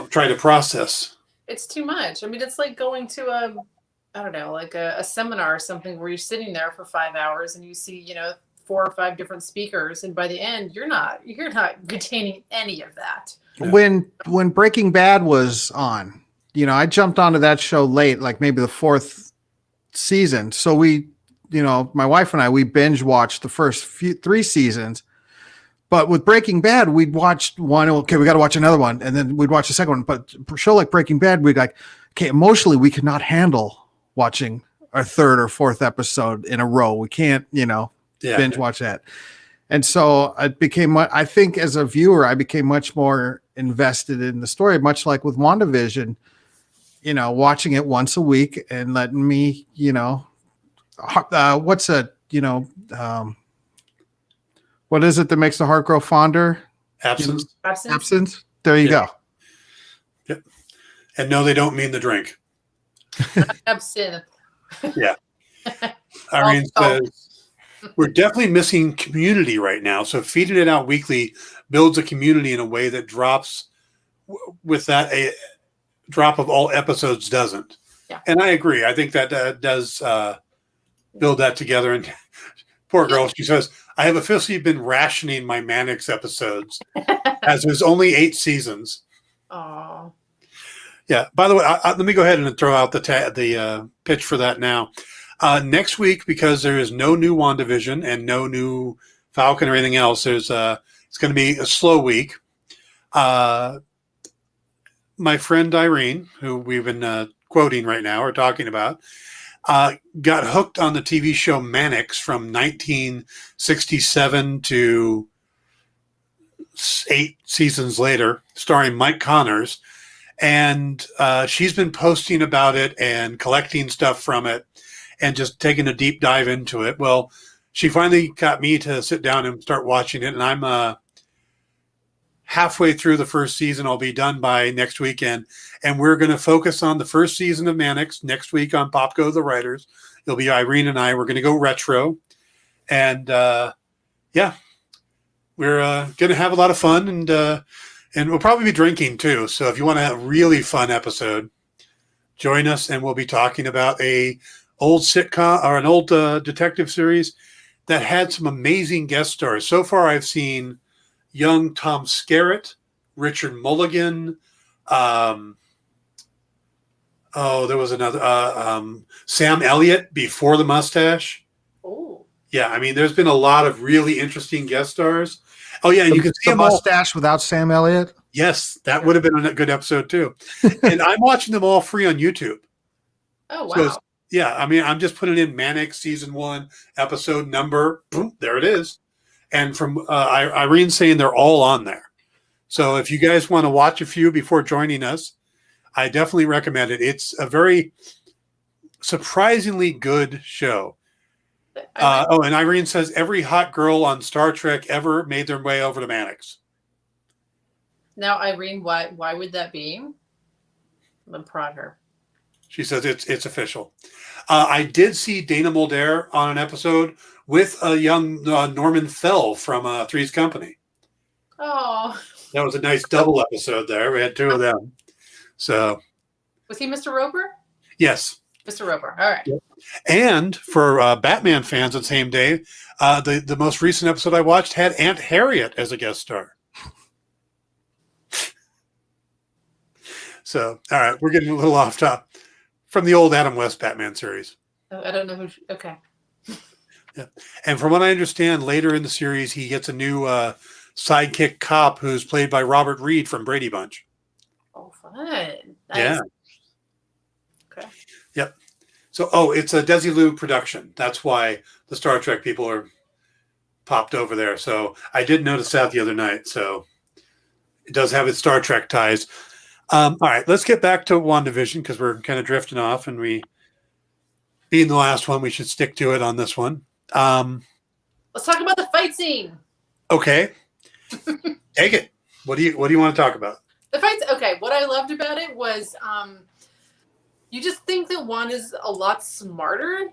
try to process. It's too much. I mean, it's like going to a seminar or something where you're sitting there for 5 hours and you see, 4 or 5 different speakers. And by the end, you're not retaining any of that. When Breaking Bad was on, I jumped onto that show late, like maybe the 4th season. So we, my wife and I, we binge watched the first 3 seasons. But with Breaking Bad, we'd watched one. Okay, we got to watch another one, and then we'd watch the second one. But for a show like Breaking Bad, we'd like, okay, emotionally, we could not handle watching our 3rd or 4th episode in a row. We can't, binge watch that. And so it became, I think, as a viewer, I became much more invested in the story, much like with WandaVision. Watching it once a week and letting me, what is it that makes the heart grow fonder? Absence. Absence. There you go. Yep. And no, they don't mean the drink. Absinthe. Yeah. Irene says, we're definitely missing community right now. So feeding it out weekly builds a community in a way that drops with that a drop of all episodes doesn't. Yeah. And I agree. I think that does build that together. And poor girl, she says, I have officially been rationing my Mannix episodes as there's only 8 seasons. Aww. Yeah. By the way, let me go ahead and throw out the pitch for that now. Next week, because there is no new WandaVision and no new Falcon or anything else, it's going to be a slow week. My friend Irene, who we've been quoting right now or talking about, got hooked on the TV show Mannix from 1967 to 8 seasons later, starring Mike Connors. And she's been posting about it and collecting stuff from it and just taking a deep dive into it. Well, she finally got me to sit down and start watching it. And I'm halfway through the first season. I'll be done by next weekend. And we're going to focus on the first season of Mannix next week on Pop Go the Writers. It'll be Irene and I. We're going to go retro. And we're going to have a lot of fun. And we'll probably be drinking too. So if you want to have a really fun episode, join us. And we'll be talking about an old sitcom or an old detective series that had some amazing guest stars. So far, I've seen young Tom Skerritt, Richard Mulligan. There was another Sam Elliott before the mustache. Oh, yeah. I mean, there's been a lot of really interesting guest stars. Oh yeah, and you can see the mustache without Sam Elliott. Yes, that would have been a good episode too. And I'm watching them all free on YouTube. Oh wow! So Yeah, I mean, I'm just putting in Manic season 1 episode number. Boom, there it is. And from Irene saying they're all on there. So if you guys want to watch a few before joining us, I definitely recommend it. It's a very surprisingly good show. And Irene says every hot girl on Star Trek ever made their way over to Mannix. Now, Irene, why would that be? I'm prod her. She says it's official. I did see Dana Muldaur on an episode with a young Norman Fell from Three's Company. Oh, that was a nice double episode there. We had 2 of them. So, was he Mr. Roper? Yes, Mr. Roper. All right. Yep. And for Batman fans on the same day, the most recent episode I watched had Aunt Harriet as a guest star. So, all right, we're getting a little off top from the old Adam West Batman series. Oh, I don't know who. Okay. Yeah, and from what I understand, later in the series, he gets a new sidekick cop who's played by Robert Reed from Brady Bunch. Oh, fun! Nice. Yeah. Okay. Yep. So, it's a Desilu production. That's why the Star Trek people are popped over there. So I did notice that the other night. So it does have its Star Trek ties. All right, let's get back to WandaVision because we're kind of drifting off, and being the last one, we should stick to it on this one. Let's talk about the fight scene. Okay, take it. What do you want to talk about? The fights. Okay, what I loved about it was you just think that Wanda's a lot smarter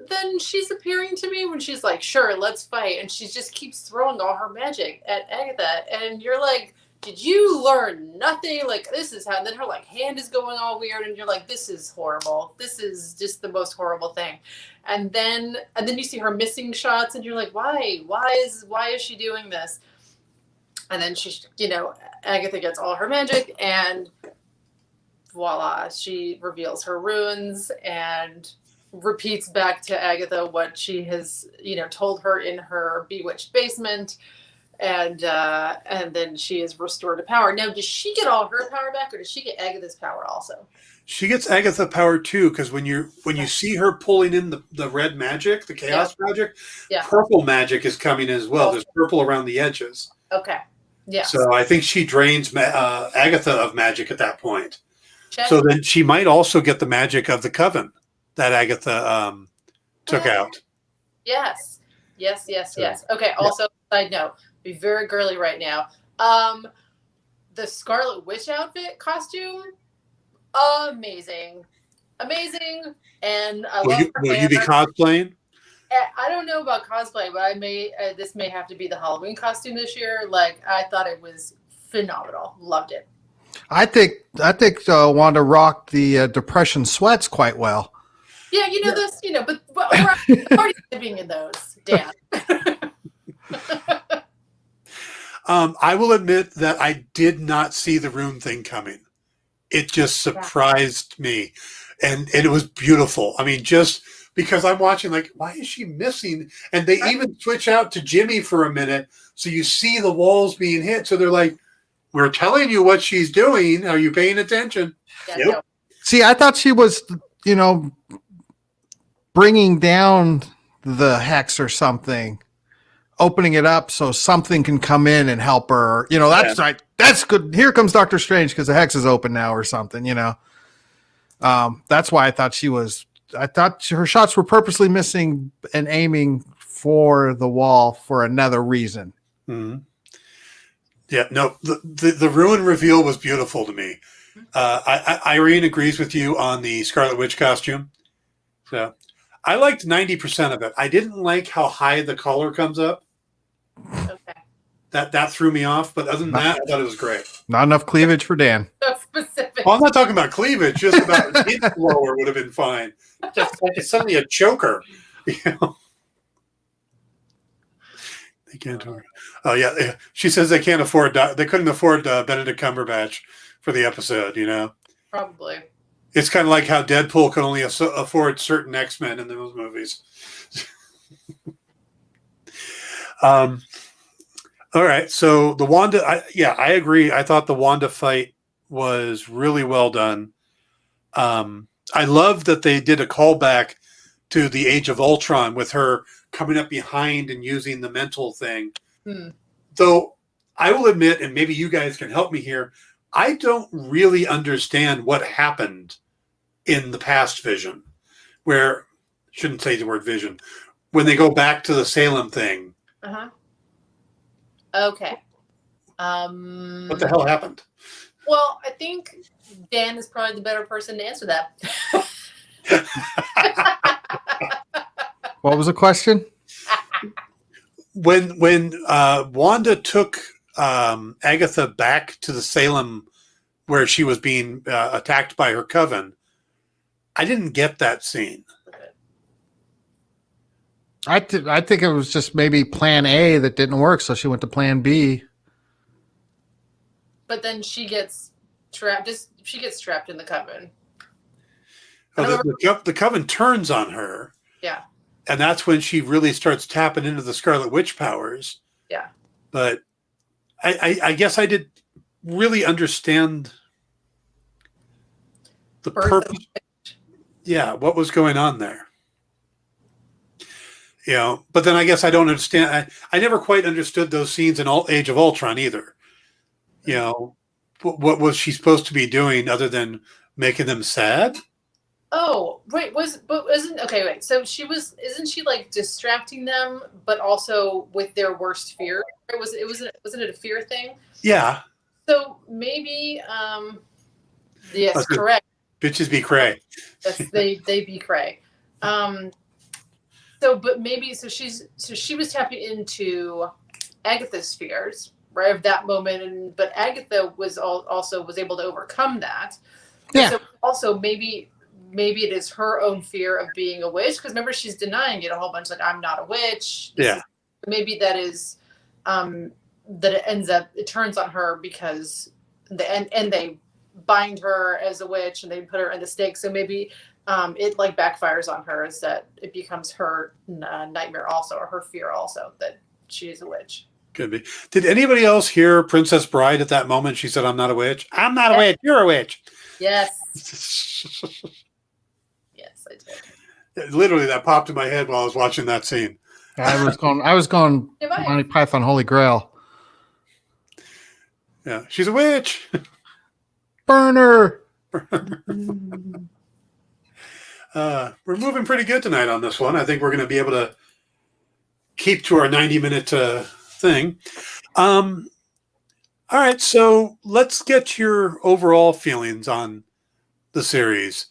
than she's appearing to me when she's like, "Sure, let's fight," and she just keeps throwing all her magic at Agatha, and you're like, did you learn nothing? Like, this is how, and then her like hand is going all weird, and you're like, this is horrible. This is just the most horrible thing. And then you see her missing shots, and you're like, why is she doing this? And then she, Agatha gets all her magic, and voila, she reveals her runes and repeats back to Agatha what she has, told her in her bewitched basement. And then she is restored to power. Now, does she get all her power back, or does she get Agatha's power also? She gets Agatha power too, because when you see her pulling in the red magic, the chaos magic, purple magic is coming as well. Oh. There's purple around the edges. Okay. Yeah. So I think she drains Agatha of magic at that point. Check. So then she might also get the magic of the coven that Agatha took out. Yes. Okay. Also, side note. Be very girly right now. The Scarlet Witch outfit costume, amazing, and I love. Will you be cosplaying? I don't know about cosplay, but this may have to be the Halloween costume this year. Like, I thought it was phenomenal. Loved it. I think Wanda rocked the Depression sweats quite well. Yeah, those. But we're already living in those. Dan. I will admit that I did not see the rune thing coming. It just surprised me. And it was beautiful. I mean, just because I'm watching, like, why is she missing? And they even switch out to Jimmy for a minute. So you see the walls being hit. So they're like, we're telling you what she's doing. Are you paying attention? Yeah, yep. no. See, I thought she was, bringing down the hex or something. Opening it up so something can come in and help her. That's right. That's good. Here comes Doctor Strange because the hex is open now or something, That's why I thought her shots were purposely missing and aiming for the wall for another reason. Mm-hmm. Yeah, no, the ruin reveal was beautiful to me. Irene agrees with you on the Scarlet Witch costume. So I liked 90% of it. I didn't like how high the collar comes up. Okay. That threw me off, but other than that, I thought it was great. Not enough cleavage for Dan. So specific. Well, I'm not talking about cleavage, just about hit blower would have been fine. Just like it's suddenly a choker. They can't. Oh yeah, she says they couldn't afford Benedict Cumberbatch for the episode. Probably. It's kind of like how Deadpool could only afford certain X-Men in those movies. All right, so the Wanda, I agree. I thought the Wanda fight was really well done. I love that they did a callback to the Age of Ultron with her coming up behind and using the mental thing. Though I will admit, and maybe you guys can help me here, I don't really understand what happened in the past Vision, where, shouldn't say the word Vision, when they go back to the Salem thing. Okay. What the hell happened? Well, I think Dan is probably the better person to answer that. What was the question? When Wanda took Agatha back to the Salem where she was being attacked by her coven, I didn't get that scene. I think it was just maybe plan A that didn't work, so she went to plan B. But then she gets trapped. She gets trapped in the coven. The coven turns on her. Yeah. And that's when she really starts tapping into the Scarlet Witch powers. Yeah. But I guess I did really understand the purpose. Yeah, what was going on there. You know, but then I guess I don't understand. I never quite understood those scenes in Age of Ultron either. You know, what was she supposed to be doing other than making them sad? Oh, wait, wait. So isn't she like distracting them, but also with their worst fear? Wasn't it a fear thing? Yeah. So maybe, yes, correct. Bitches be cray. They be cray. So she was tapping into Agatha's fears, right, of that moment, but Agatha was also able to overcome that. Yeah. So also maybe it is her own fear of being a witch, because remember, she's denying it a whole bunch, like, I'm not a witch. Maybe that is that it turns on her because they bind her as a witch and they put her in the stake. So maybe it like backfires on her, is that it becomes her nightmare also, or her fear also, that she is a witch. Could be. Did anybody else hear Princess Bride at that moment? She said, I'm not a witch. I'm not a witch. You're a witch. Yes. Yes, I did. Literally, that popped in my head while I was watching that scene. I was going Monty Python Holy Grail. Yeah, she's a witch. Burner. We're moving pretty good tonight on this one. I think we're going to be able to keep to our 90-minute thing. All right, so let's get your overall feelings on the series.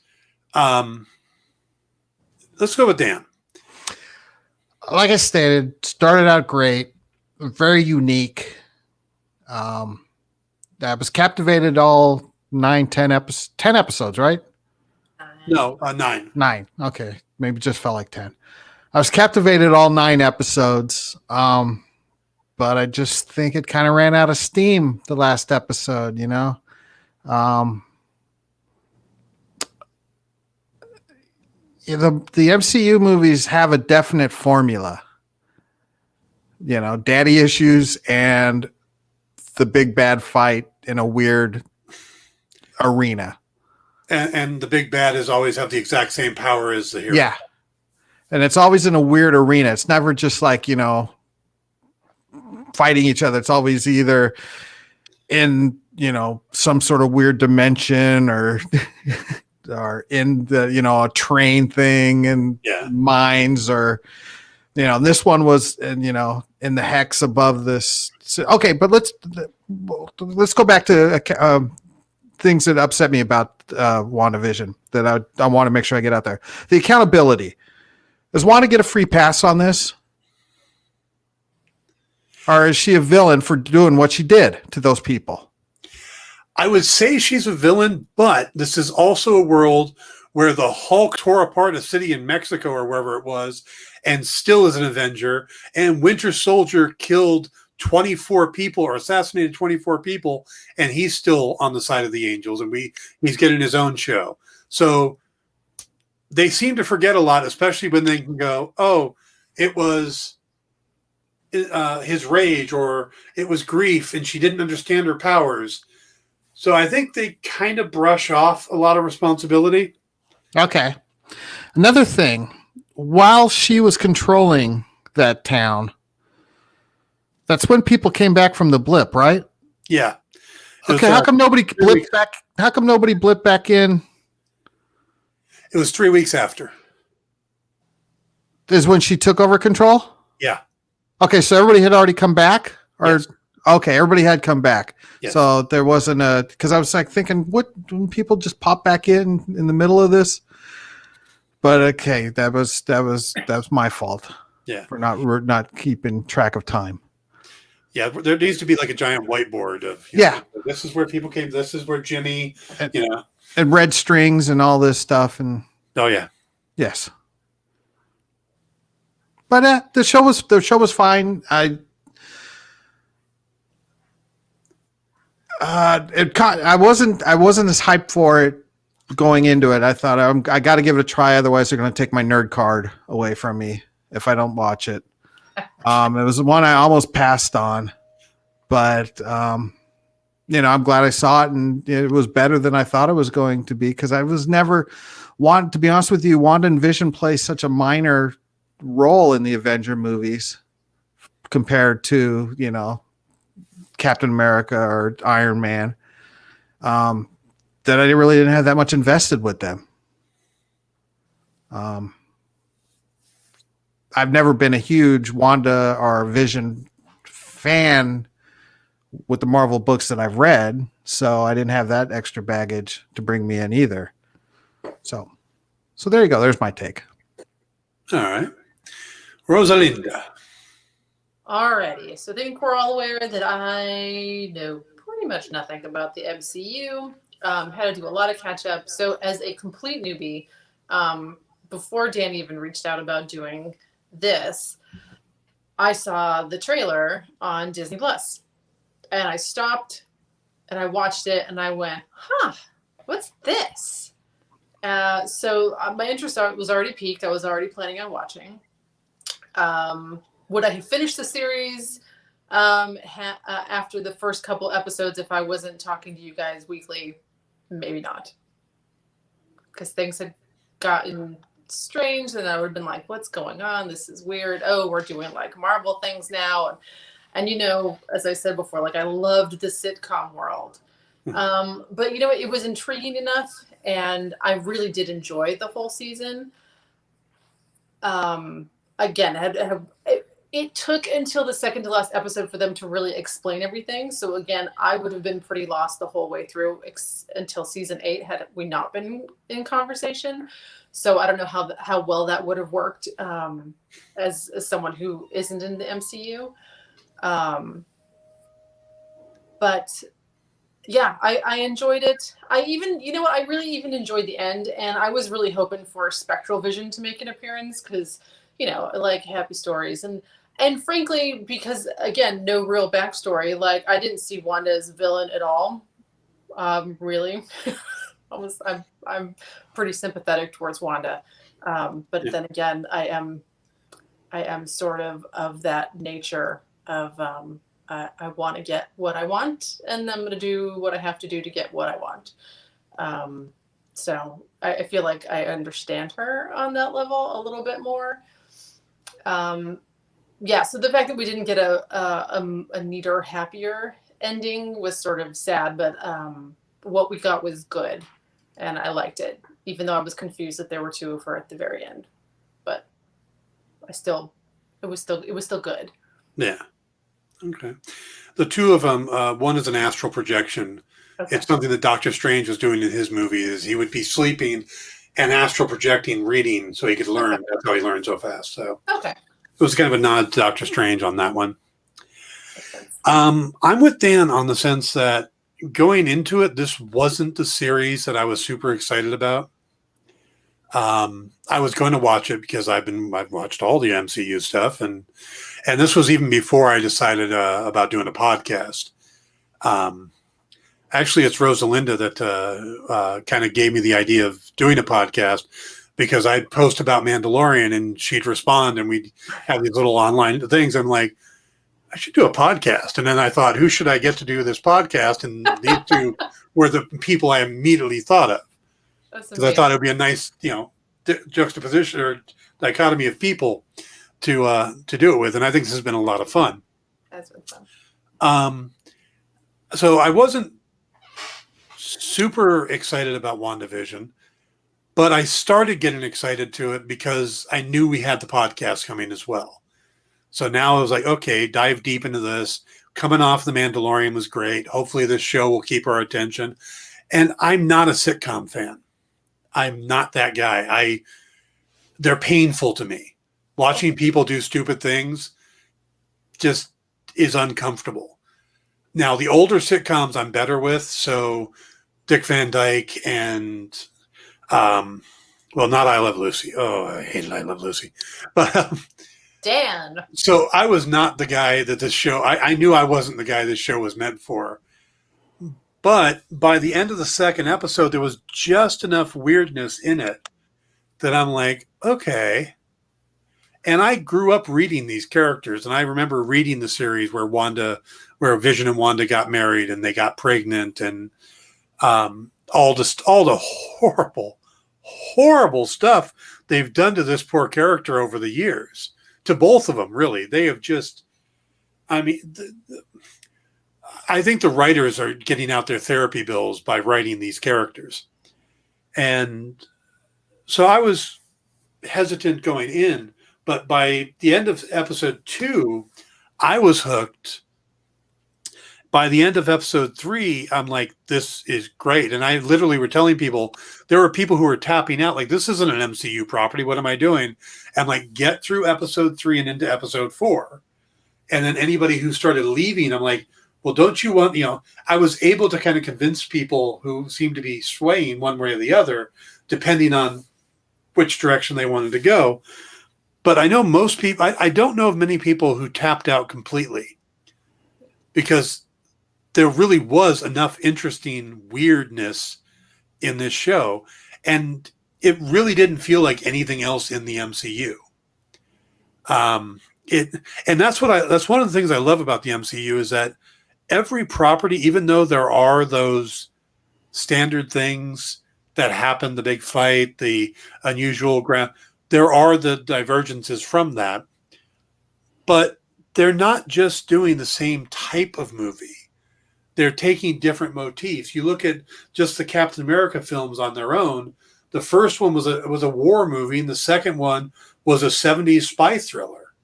Let's go with Dan. Like I stated, started out great, very unique. I was captivated all 10 episodes, right? No, 9. 9. Okay. Maybe just felt like 10. I was captivated all 9 episodes. But I just think it kind of ran out of steam the last episode, you know? The MCU movies have a definite formula. You know, daddy issues and the big bad fight in a weird arena. And the big bad is always have the exact same power as the hero. Yeah. And it's always in a weird arena. It's never just like, you know, fighting each other. It's always either in, you know, some sort of weird dimension or in the, you know, a train thing and mines, or, you know, this one was, and, you know, in the hex above this. So, okay. But let's go back to things that upset me about WandaVision that I want to make sure I get out there. The accountability. Does Wanda get a free pass on this? Or is she a villain for doing what she did to those people? I would say she's a villain, but this is also a world where the Hulk tore apart a city in Mexico or wherever it was and still is an Avenger, and Winter Soldier killed 24 people or assassinated 24 people, and he's still on the side of the angels, and he's getting his own show. So they seem to forget a lot, especially when they can go, oh, it was his rage, or it was grief and she didn't understand her powers. So I think they kind of brush off a lot of responsibility. Okay. Another thing, while she was controlling that town, that's when people came back from the blip, right? Yeah. Okay, how come nobody blipped back? How come nobody blipped back in? It was 3 weeks after. Is when she took over control? Yeah. Okay, so everybody had already come back? Or Yes. okay, everybody had come back. Yes. So there wasn't a, because I was like thinking, what, when people just pop back in the middle of this? But okay, that was my fault. Yeah. For not keeping track of time. Yeah, there needs to be like a giant whiteboard of Yeah. this is where people came. This is where Jimmy, And red strings and all this stuff. And oh yeah, yes. But the show was fine. I wasn't as hyped for it going into it. I thought I got to give it a try, otherwise they're going to take my nerd card away from me if I don't watch it. It was the one I almost passed on, but I'm glad I saw it, and it was better than I thought it was going to be, because I was never to be honest with you, Wanda and Vision play such a minor role in the Avenger movies compared to Captain America or Iron Man, that I really didn't have that much invested with them. I've never been a huge Wanda or Vision fan with the Marvel books that I've read, so I didn't have that extra baggage to bring me in either. So there you go. There's my take. all right. Rosalinda. Alrighty, so I think we're all aware that I know pretty much nothing about the MCU. Had to do a lot of catch up. So as a complete newbie, before Dan even reached out about doing this, I saw the trailer on Disney Plus, and I stopped and I watched it and I went, huh, what's this? So my interest was already peaked. I was already planning on watching. Would I have finished the series after the first couple episodes if I wasn't talking to you guys weekly? Maybe not. Because things had gotten strange, and I would have been like, what's going on? This is weird. Oh, we're doing like Marvel things now. And as I said before, like I loved the sitcom world. But it was intriguing enough, and I really did enjoy the whole season. Again, it took until the second to last episode for them to really explain everything. So again, I would have been pretty lost the whole way through until season 8 had we not been in conversation. So I don't know how well that would have worked as someone who isn't in the MCU. But yeah, I enjoyed it. I really even enjoyed the end, and I was really hoping for Spectral Vision to make an appearance, because I like happy stories, and frankly, because again, no real backstory. Like I didn't see Wanda as a villain at all. Really, I'm pretty sympathetic towards Wanda, but then again, I am sort of that nature of I want to get what I want, and I'm going to do what I have to do to get what I want. So I feel like I understand her on that level a little bit more. So the fact that we didn't get a neater, happier ending was sort of sad, but what we got was good, and I liked it, even though I was confused that there were two of her at the very end. But it was still good. Yeah. Okay. The two of them, one is an astral projection. Okay. It's something that Doctor Strange was doing in his movie. Is he would be sleeping and astral projecting, reading, so he could learn. Okay. That's how he learned so fast. So okay. It was kind of a nod to Doctor Strange on that one. I'm with Dan on the sense that going into it, this wasn't the series that I was super excited about. I was going to watch it because I've watched all the MCU stuff, and this was even before I decided about doing a podcast. Actually, it's Rosalinda that kind of gave me the idea of doing a podcast, because I'd post about Mandalorian and she'd respond, and we'd have these little online things. I'm like, I should do a podcast. And then I thought, who should I get to do this podcast? And these two were the people I immediately thought of. That's because I thought it would be a nice, juxtaposition or dichotomy of people to do it with, and I think this has been a lot of fun. That's been fun. So I wasn't super excited about WandaVision, but I started getting excited to it because I knew we had the podcast coming as well. So now I was like, okay, dive deep into this. Coming off The Mandalorian was great. Hopefully this show will keep our attention. And I'm not a sitcom fan. I'm not that guy. They're painful to me. Watching people do stupid things just is uncomfortable. Now, the older sitcoms I'm better with. So Dick Van Dyke and, not I Love Lucy. Oh, I hated I Love Lucy. But Dan. So I was not the guy that this show, I knew I wasn't the guy this show was meant for. But by the end of the second episode, there was just enough weirdness in it that I'm like, okay. And I grew up reading these characters, and I remember reading the series where Vision and Wanda got married and they got pregnant, and all the horrible, horrible stuff they've done to this poor character over the years. To both of them, really. They have just, I think the writers are getting out their therapy bills by writing these characters. And so I was hesitant going in, but by the end of episode 2, I was hooked. By the end of episode 3, I'm like, this is great. And I literally were telling people, there were people who were tapping out, like, this isn't an MCU property. What am I doing? And like, get through episode 3 and into episode 4. And then anybody who started leaving, I'm like, well, don't you want, I was able to kind of convince people who seemed to be swaying one way or the other, depending on which direction they wanted to go. But I know most people, I don't know of many people who tapped out completely, because there really was enough interesting weirdness in this show, and it really didn't feel like anything else in the MCU. And that's one of the things I love about the MCU is that every property, even though there are those standard things that happen, the big fight, the unusual ground, there are the divergences from that, but they're not just doing the same type of movie. They're taking different motifs. You look at just the Captain America films on their own. The first one was a war movie, and the second one was a 70s spy thriller.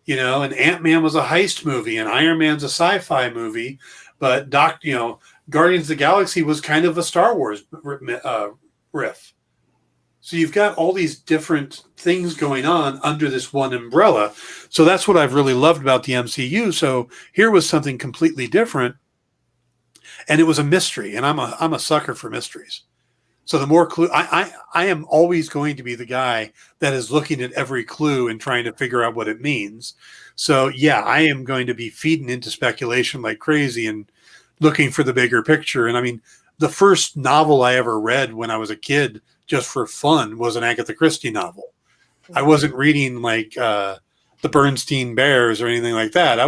And Ant-Man was a heist movie, and Iron Man's a sci-fi movie, but Guardians of the Galaxy was kind of a Star Wars riff. So you've got all these different things going on under this one umbrella. So that's what I've really loved about the MCU. So here was something completely different, and it was a mystery, and I'm a sucker for mysteries. So the more clue, I am always going to be the guy that is looking at every clue and trying to figure out what it means. So yeah, I am going to be feeding into speculation like crazy and looking for the bigger picture. And the first novel I ever read when I was a kid, just for fun, was an Agatha Christie novel. I wasn't reading like the Bernstein Bears or anything like that.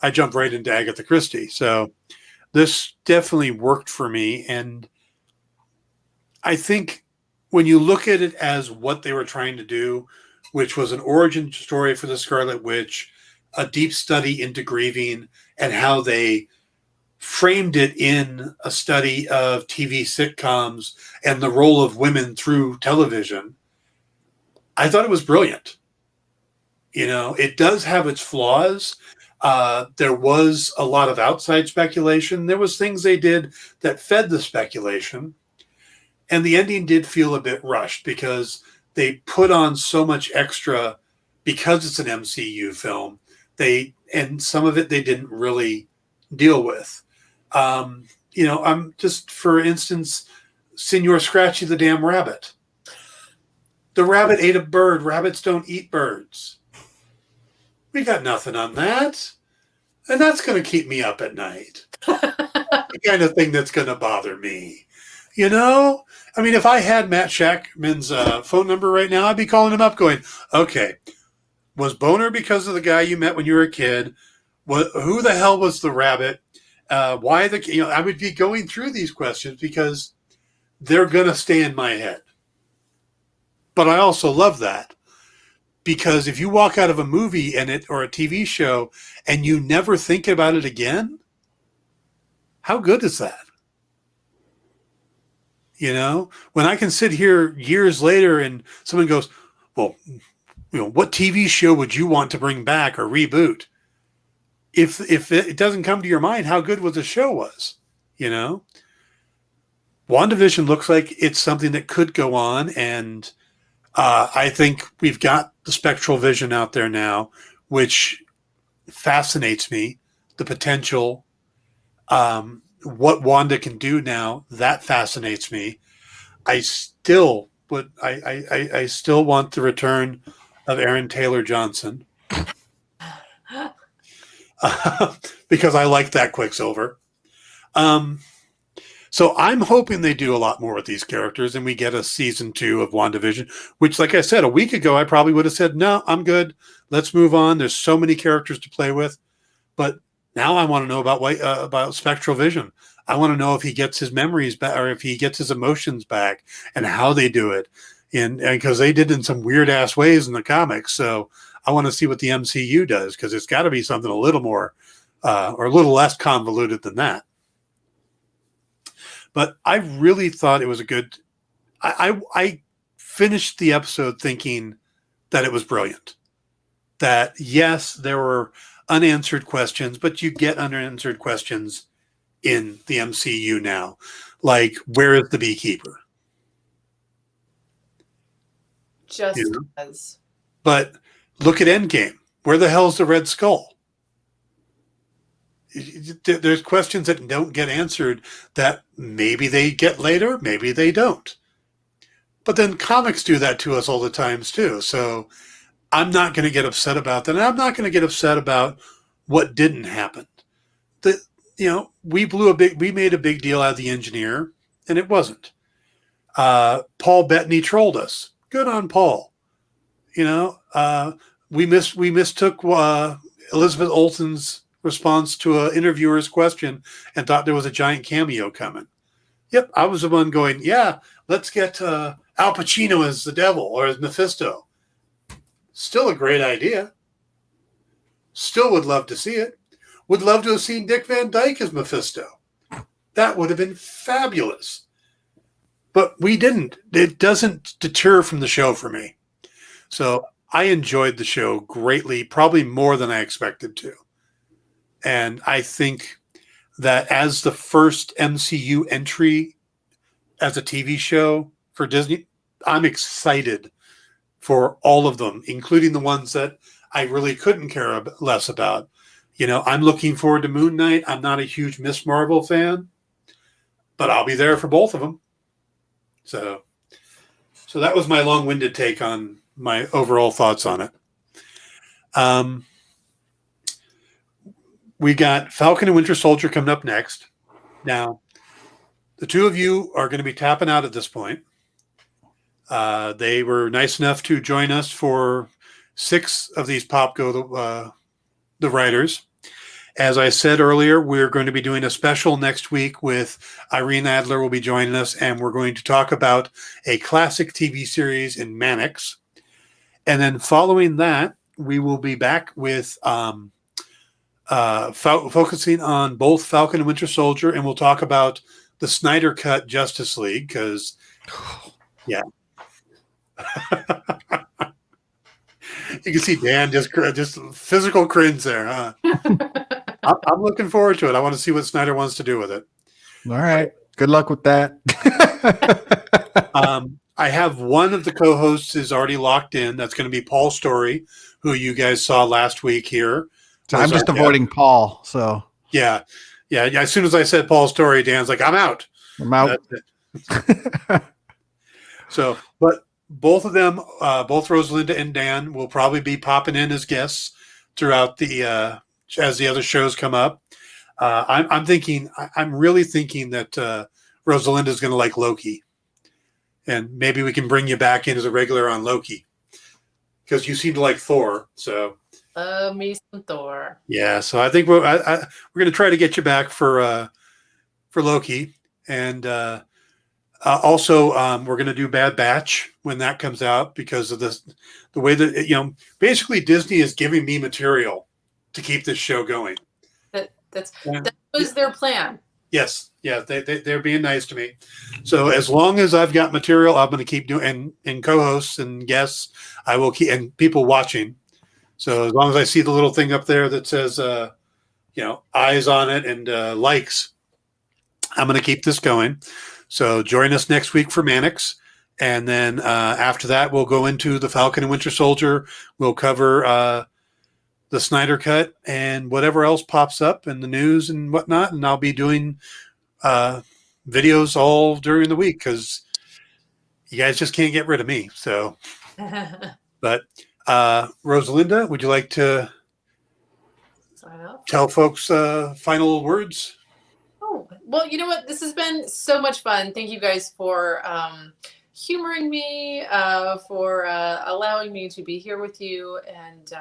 I jumped right into Agatha Christie. So this definitely worked for me. And I think when you look at it as what they were trying to do, which was an origin story for the Scarlet Witch, a deep study into grieving, and how they framed it in a study of TV sitcoms and the role of women through television, I thought it was brilliant. It does have its flaws. There was a lot of outside speculation. There was things they did that fed the speculation. And the ending did feel a bit rushed because they put on so much extra because it's an MCU film. And some of it they didn't really deal with. I'm just, for instance, Senor Scratchy the damn rabbit. The rabbit ate a bird. Rabbits don't eat birds. We got nothing on that. And that's going to keep me up at night. The kind of thing that's going to bother me. If I had Matt Shackman's phone number right now, I'd be calling him up going, okay, was Boner because of the guy you met when you were a kid? Who the hell was the rabbit? Why I would be going through these questions because they're going to stay in my head. But I also love that, because if you walk out of a movie or a TV show and you never think about it again, how good is that? You know, when I can sit here years later and someone goes, well, what TV show would you want to bring back or reboot? If it doesn't come to your mind, how good was the show was, you know? WandaVision looks like it's something that could go on, and I think we've got the spectral vision out there now, which fascinates me. The potential, what Wanda can do now, that fascinates me. I still I still want the return of Aaron Taylor Johnson because I like that Quicksilver. So I'm hoping they do a lot more with these characters and we get a season 2 of WandaVision, which, like I said, a week ago, I probably would have said, no, I'm good. Let's move on. There's so many characters to play with. But now I want to know about Spectral Vision. I want to know if he gets his memories back or if he gets his emotions back and how they do it. And because they did in some weird ass ways in the comics. So I want to see what the MCU does, because it's got to be something a little more or a little less convoluted than that. But I really thought it was a good. I finished the episode thinking that it was brilliant. That yes, there were unanswered questions, but you get unanswered questions in the MCU now, like where is the beekeeper? Just because. But look at Endgame. Where the hell's the Red Skull? There's questions that don't get answered that maybe they get later, maybe they don't. But then comics do that to us all the times too. So I'm not going to get upset about that. And I'm not going to get upset about what didn't happen. We made a big deal out of the engineer, and it wasn't. Paul Bettany trolled us. Good on Paul. We mistook Elizabeth Olsen's response to an interviewer's question and thought there was a giant cameo coming. Yep, I was the one going, yeah, let's get Al Pacino as the devil or as Mephisto. Still a great idea. Still would love to see it. Would love to have seen Dick Van Dyke as Mephisto. That would have been fabulous. But we didn't. It doesn't deter from the show for me. So I enjoyed the show greatly, probably more than I expected to. And I think that as the first MCU entry as a TV show for Disney, I'm excited for all of them, including the ones that I really couldn't care less about. I'm looking forward to Moon Knight. I'm not a huge Miss Marvel fan, but I'll be there for both of them. So that was my long-winded take on my overall thoughts on it. We got Falcon and Winter Soldier coming up next. Now, the two of you are going to be tapping out at this point. They were nice enough to join us for 6 of these Pop Go, the writers. As I said earlier, we're going to be doing a special next week with Irene Adler will be joining us, and we're going to talk about a classic TV series in Mannix. And then following that, we will be back with focusing on both Falcon and Winter Soldier, and we'll talk about the Snyder Cut Justice League, because, yeah. You can see Dan just physical cringe there, huh? I'm looking forward to it. I want to see what Snyder wants to do with it. All right. Good luck with that. I have one of the co-hosts is already locked in. That's going to be Paul Story, who you guys saw last week here. So I'm just avoiding Paul. So yeah. As soon as I said Paul Story, Dan's like, I'm out. So, but both of them, both Rosalinda and Dan, will probably be popping in as guests throughout the as the other shows come up. I'm really thinking that Rosalinda is going to like Loki, and maybe we can bring you back in as a regular on Loki, because you seem to like Thor. So me some Thor. Yeah, so I think we're going to try to get you back for Loki, and Also, we're going to do Bad Batch when that comes out because of the way that, basically Disney is giving me material to keep this show going. That was their plan. Yes. Yeah. They're being nice to me. So as long as I've got material, I'm going to keep doing, and co-hosts and guests, I will keep, and people watching. So as long as I see the little thing up there that says, eyes on it and likes, I'm going to keep this going. So join us next week for Mannix. And then after that, we'll go into the Falcon and Winter Soldier. We'll cover the Snyder Cut and whatever else pops up in the news and whatnot. And I'll be doing videos all during the week because you guys just can't get rid of me. So, but Rosalinda, would you like to tell folks final words? Oh, well, you know what? This has been so much fun. Thank you guys for humoring me, for allowing me to be here with you, and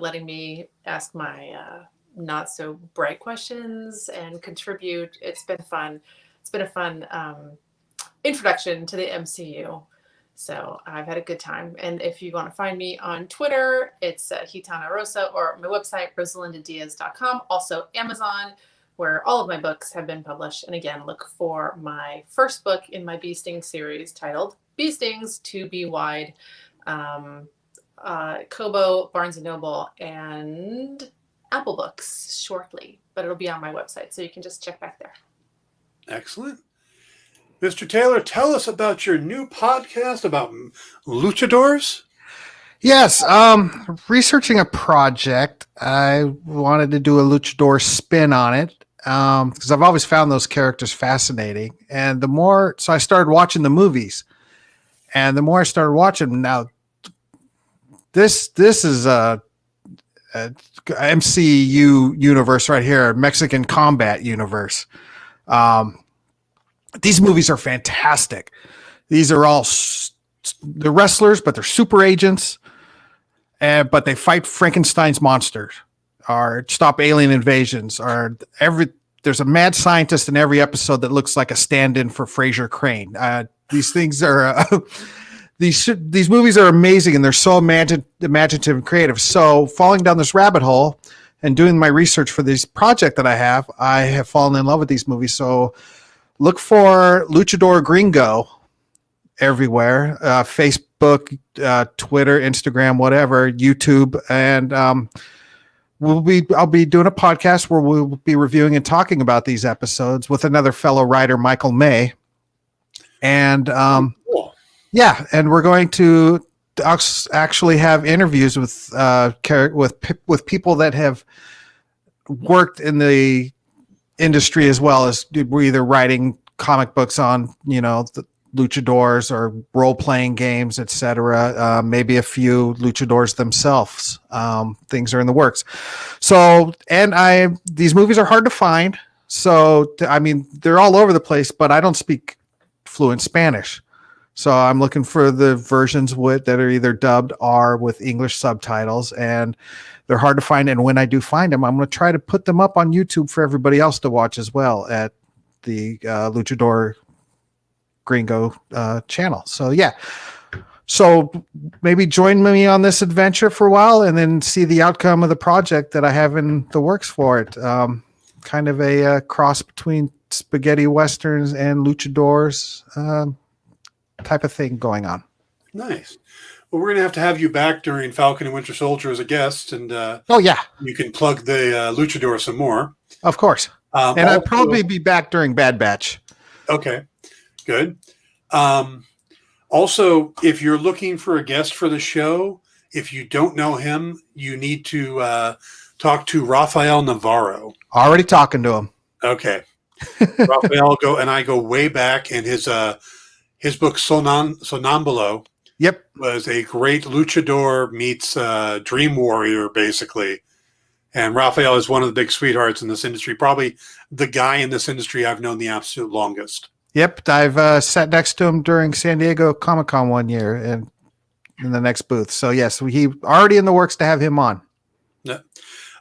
letting me ask my not so bright questions and contribute. It's been fun. It's been a fun introduction to the MCU. So I've had a good time. And if you want to find me on Twitter, it's Gitana Rosa, or my website, rosalindadiaz.com. Also Amazon, where all of my books have been published. And again, look for my first book in my Bee Stings series titled Bee Stings to Be Wide. Kobo, Barnes & Noble, and Apple Books shortly. But it'll be on my website, so you can just check back there. Excellent. Mr. Taylor, tell us about your new podcast about Luchadors. Yes, researching a project. I wanted to do a Luchador spin on it because I've always found those characters fascinating. And so I started watching the movies, and the more I started watching them, now this is a MCU universe right here, Mexican combat universe. These movies are fantastic. These are all they're wrestlers, but they're super agents. But they fight Frankenstein's monsters, or stop alien invasions, or there's a mad scientist in every episode that looks like a stand-in for Fraser Crane. These things are these movies are amazing, and they're so imaginative and creative. So falling down this rabbit hole and doing my research for this project that I have fallen in love with these movies. So look for Luchador Gringo everywhere, Facebook, Twitter, Instagram, whatever, YouTube, and I'll be doing a podcast where we'll be reviewing and talking about these episodes with another fellow writer, Michael May, and Cool. yeah, and we're going to actually have interviews with people that have worked in the industry as well as we're either writing comic books on the luchadors or role-playing games, etc. Maybe a few luchadors themselves. Things are in the works. So, and these movies are hard to find. So, I mean, they're all over the place, but I don't speak fluent Spanish. So I'm looking for the versions that are either dubbed or with English subtitles, and they're hard to find. And when I do find them, I'm going to try to put them up on YouTube for everybody else to watch as well at the Luchador Gringo channel. So yeah, so maybe join me on this adventure for a while and then see the outcome of the project that I have in the works for it. Kind of a cross between spaghetti westerns and luchadors type of thing going on. Nice. Well, we're going to have you back during Falcon and Winter Soldier as a guest, and oh yeah, you can plug the Luchador some more. Of course. And I'll probably be back during Bad Batch. Okay, good. Also, if you're looking for a guest for the show, if you don't know him, you need to talk to Rafael Navarro. Already talking to him. Okay. Rafael I go way back, and his book Sonambulo was a great luchador meets dream warrior, basically. And Rafael is one of the big sweethearts in this industry, probably the guy in this industry I've known the absolute longest. Yep, I've sat next to him during San Diego Comic-Con one year and in the next booth. So yes, he already in the works to have him on. Yeah.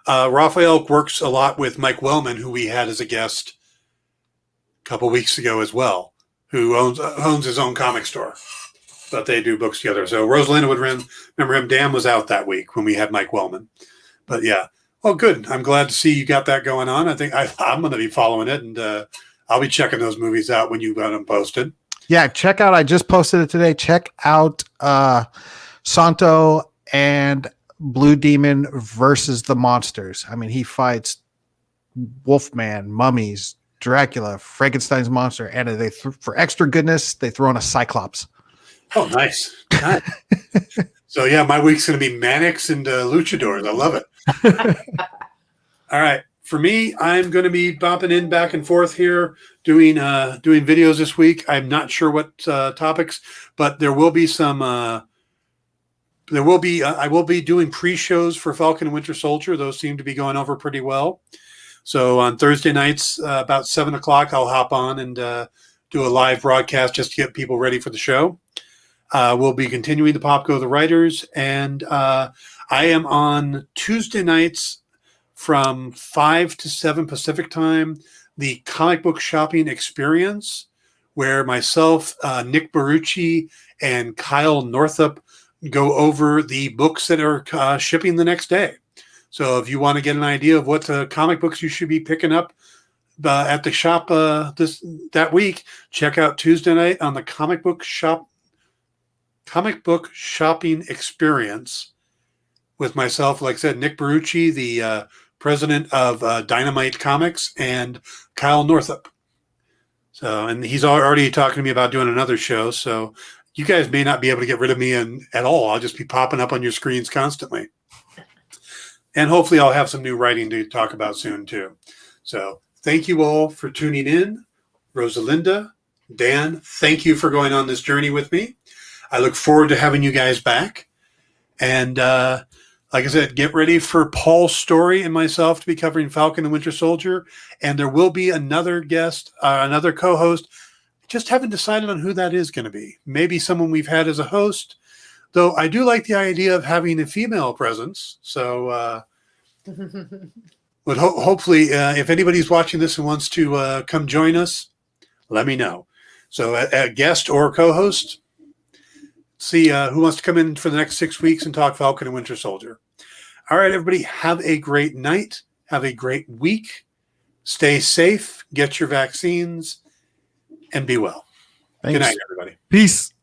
Rafael works a lot with Mike Wellman, who we had as a guest a couple weeks ago as well, who owns his own comic store, but they do books together. So Rosalinda would remember him. Dan was out that week when we had Mike Wellman. But yeah, well, good. I'm glad to see you got that going on. I think I'm going to be following it, and I'll be checking those movies out when you got them posted. Yeah, check out. I just posted it today. Check out Santo and Blue Demon versus the monsters. I mean, he fights Wolfman, mummies, Dracula, Frankenstein's monster, and they for extra goodness, they throw in a Cyclops. Oh, nice. So yeah, my week's going to be Mannix and Luchadors. I love it. All right. For me, I'm going to be bopping in back and forth here, doing videos this week. I'm not sure what topics, but there will be some. I will be doing pre-shows for Falcon and Winter Soldier. Those seem to be going over pretty well. So on Thursday nights, about 7:00, I'll hop on and do a live broadcast just to get people ready for the show. We'll be continuing the Pop Go the Writers, and I am on Tuesday nights from 5 to 7 Pacific time, the comic book shopping experience, where myself, Nick Barucci, and Kyle Northup go over the books that are shipping the next day. So if you want to get an idea of what comic books you should be picking up at the shop that week, check out Tuesday night on the comic book shopping experience with myself, like I said, Nick Barucci, the president of Dynamite Comics, and Kyle Northup. So, and he's already talking to me about doing another show. So you guys may not be able to get rid of me at all. I'll just be popping up on your screens constantly. And hopefully I'll have some new writing to talk about soon too. So thank you all for tuning in. Rosalinda, Dan, thank you for going on this journey with me. I look forward to having you guys back. And like I said, get ready for Paul Story and myself to be covering Falcon and Winter Soldier. And there will be another guest, another co-host. Just haven't decided on who that is going to be. Maybe someone we've had as a host. Though I do like the idea of having a female presence. So but hopefully, if anybody's watching this and wants to come join us, let me know. So a guest or co-host, see who wants to come in for the next 6 weeks and talk Falcon and Winter Soldier. All right, everybody, have a great night. Have a great week. Stay safe. Get your vaccines. And be well. Thanks. Good night, everybody. Peace.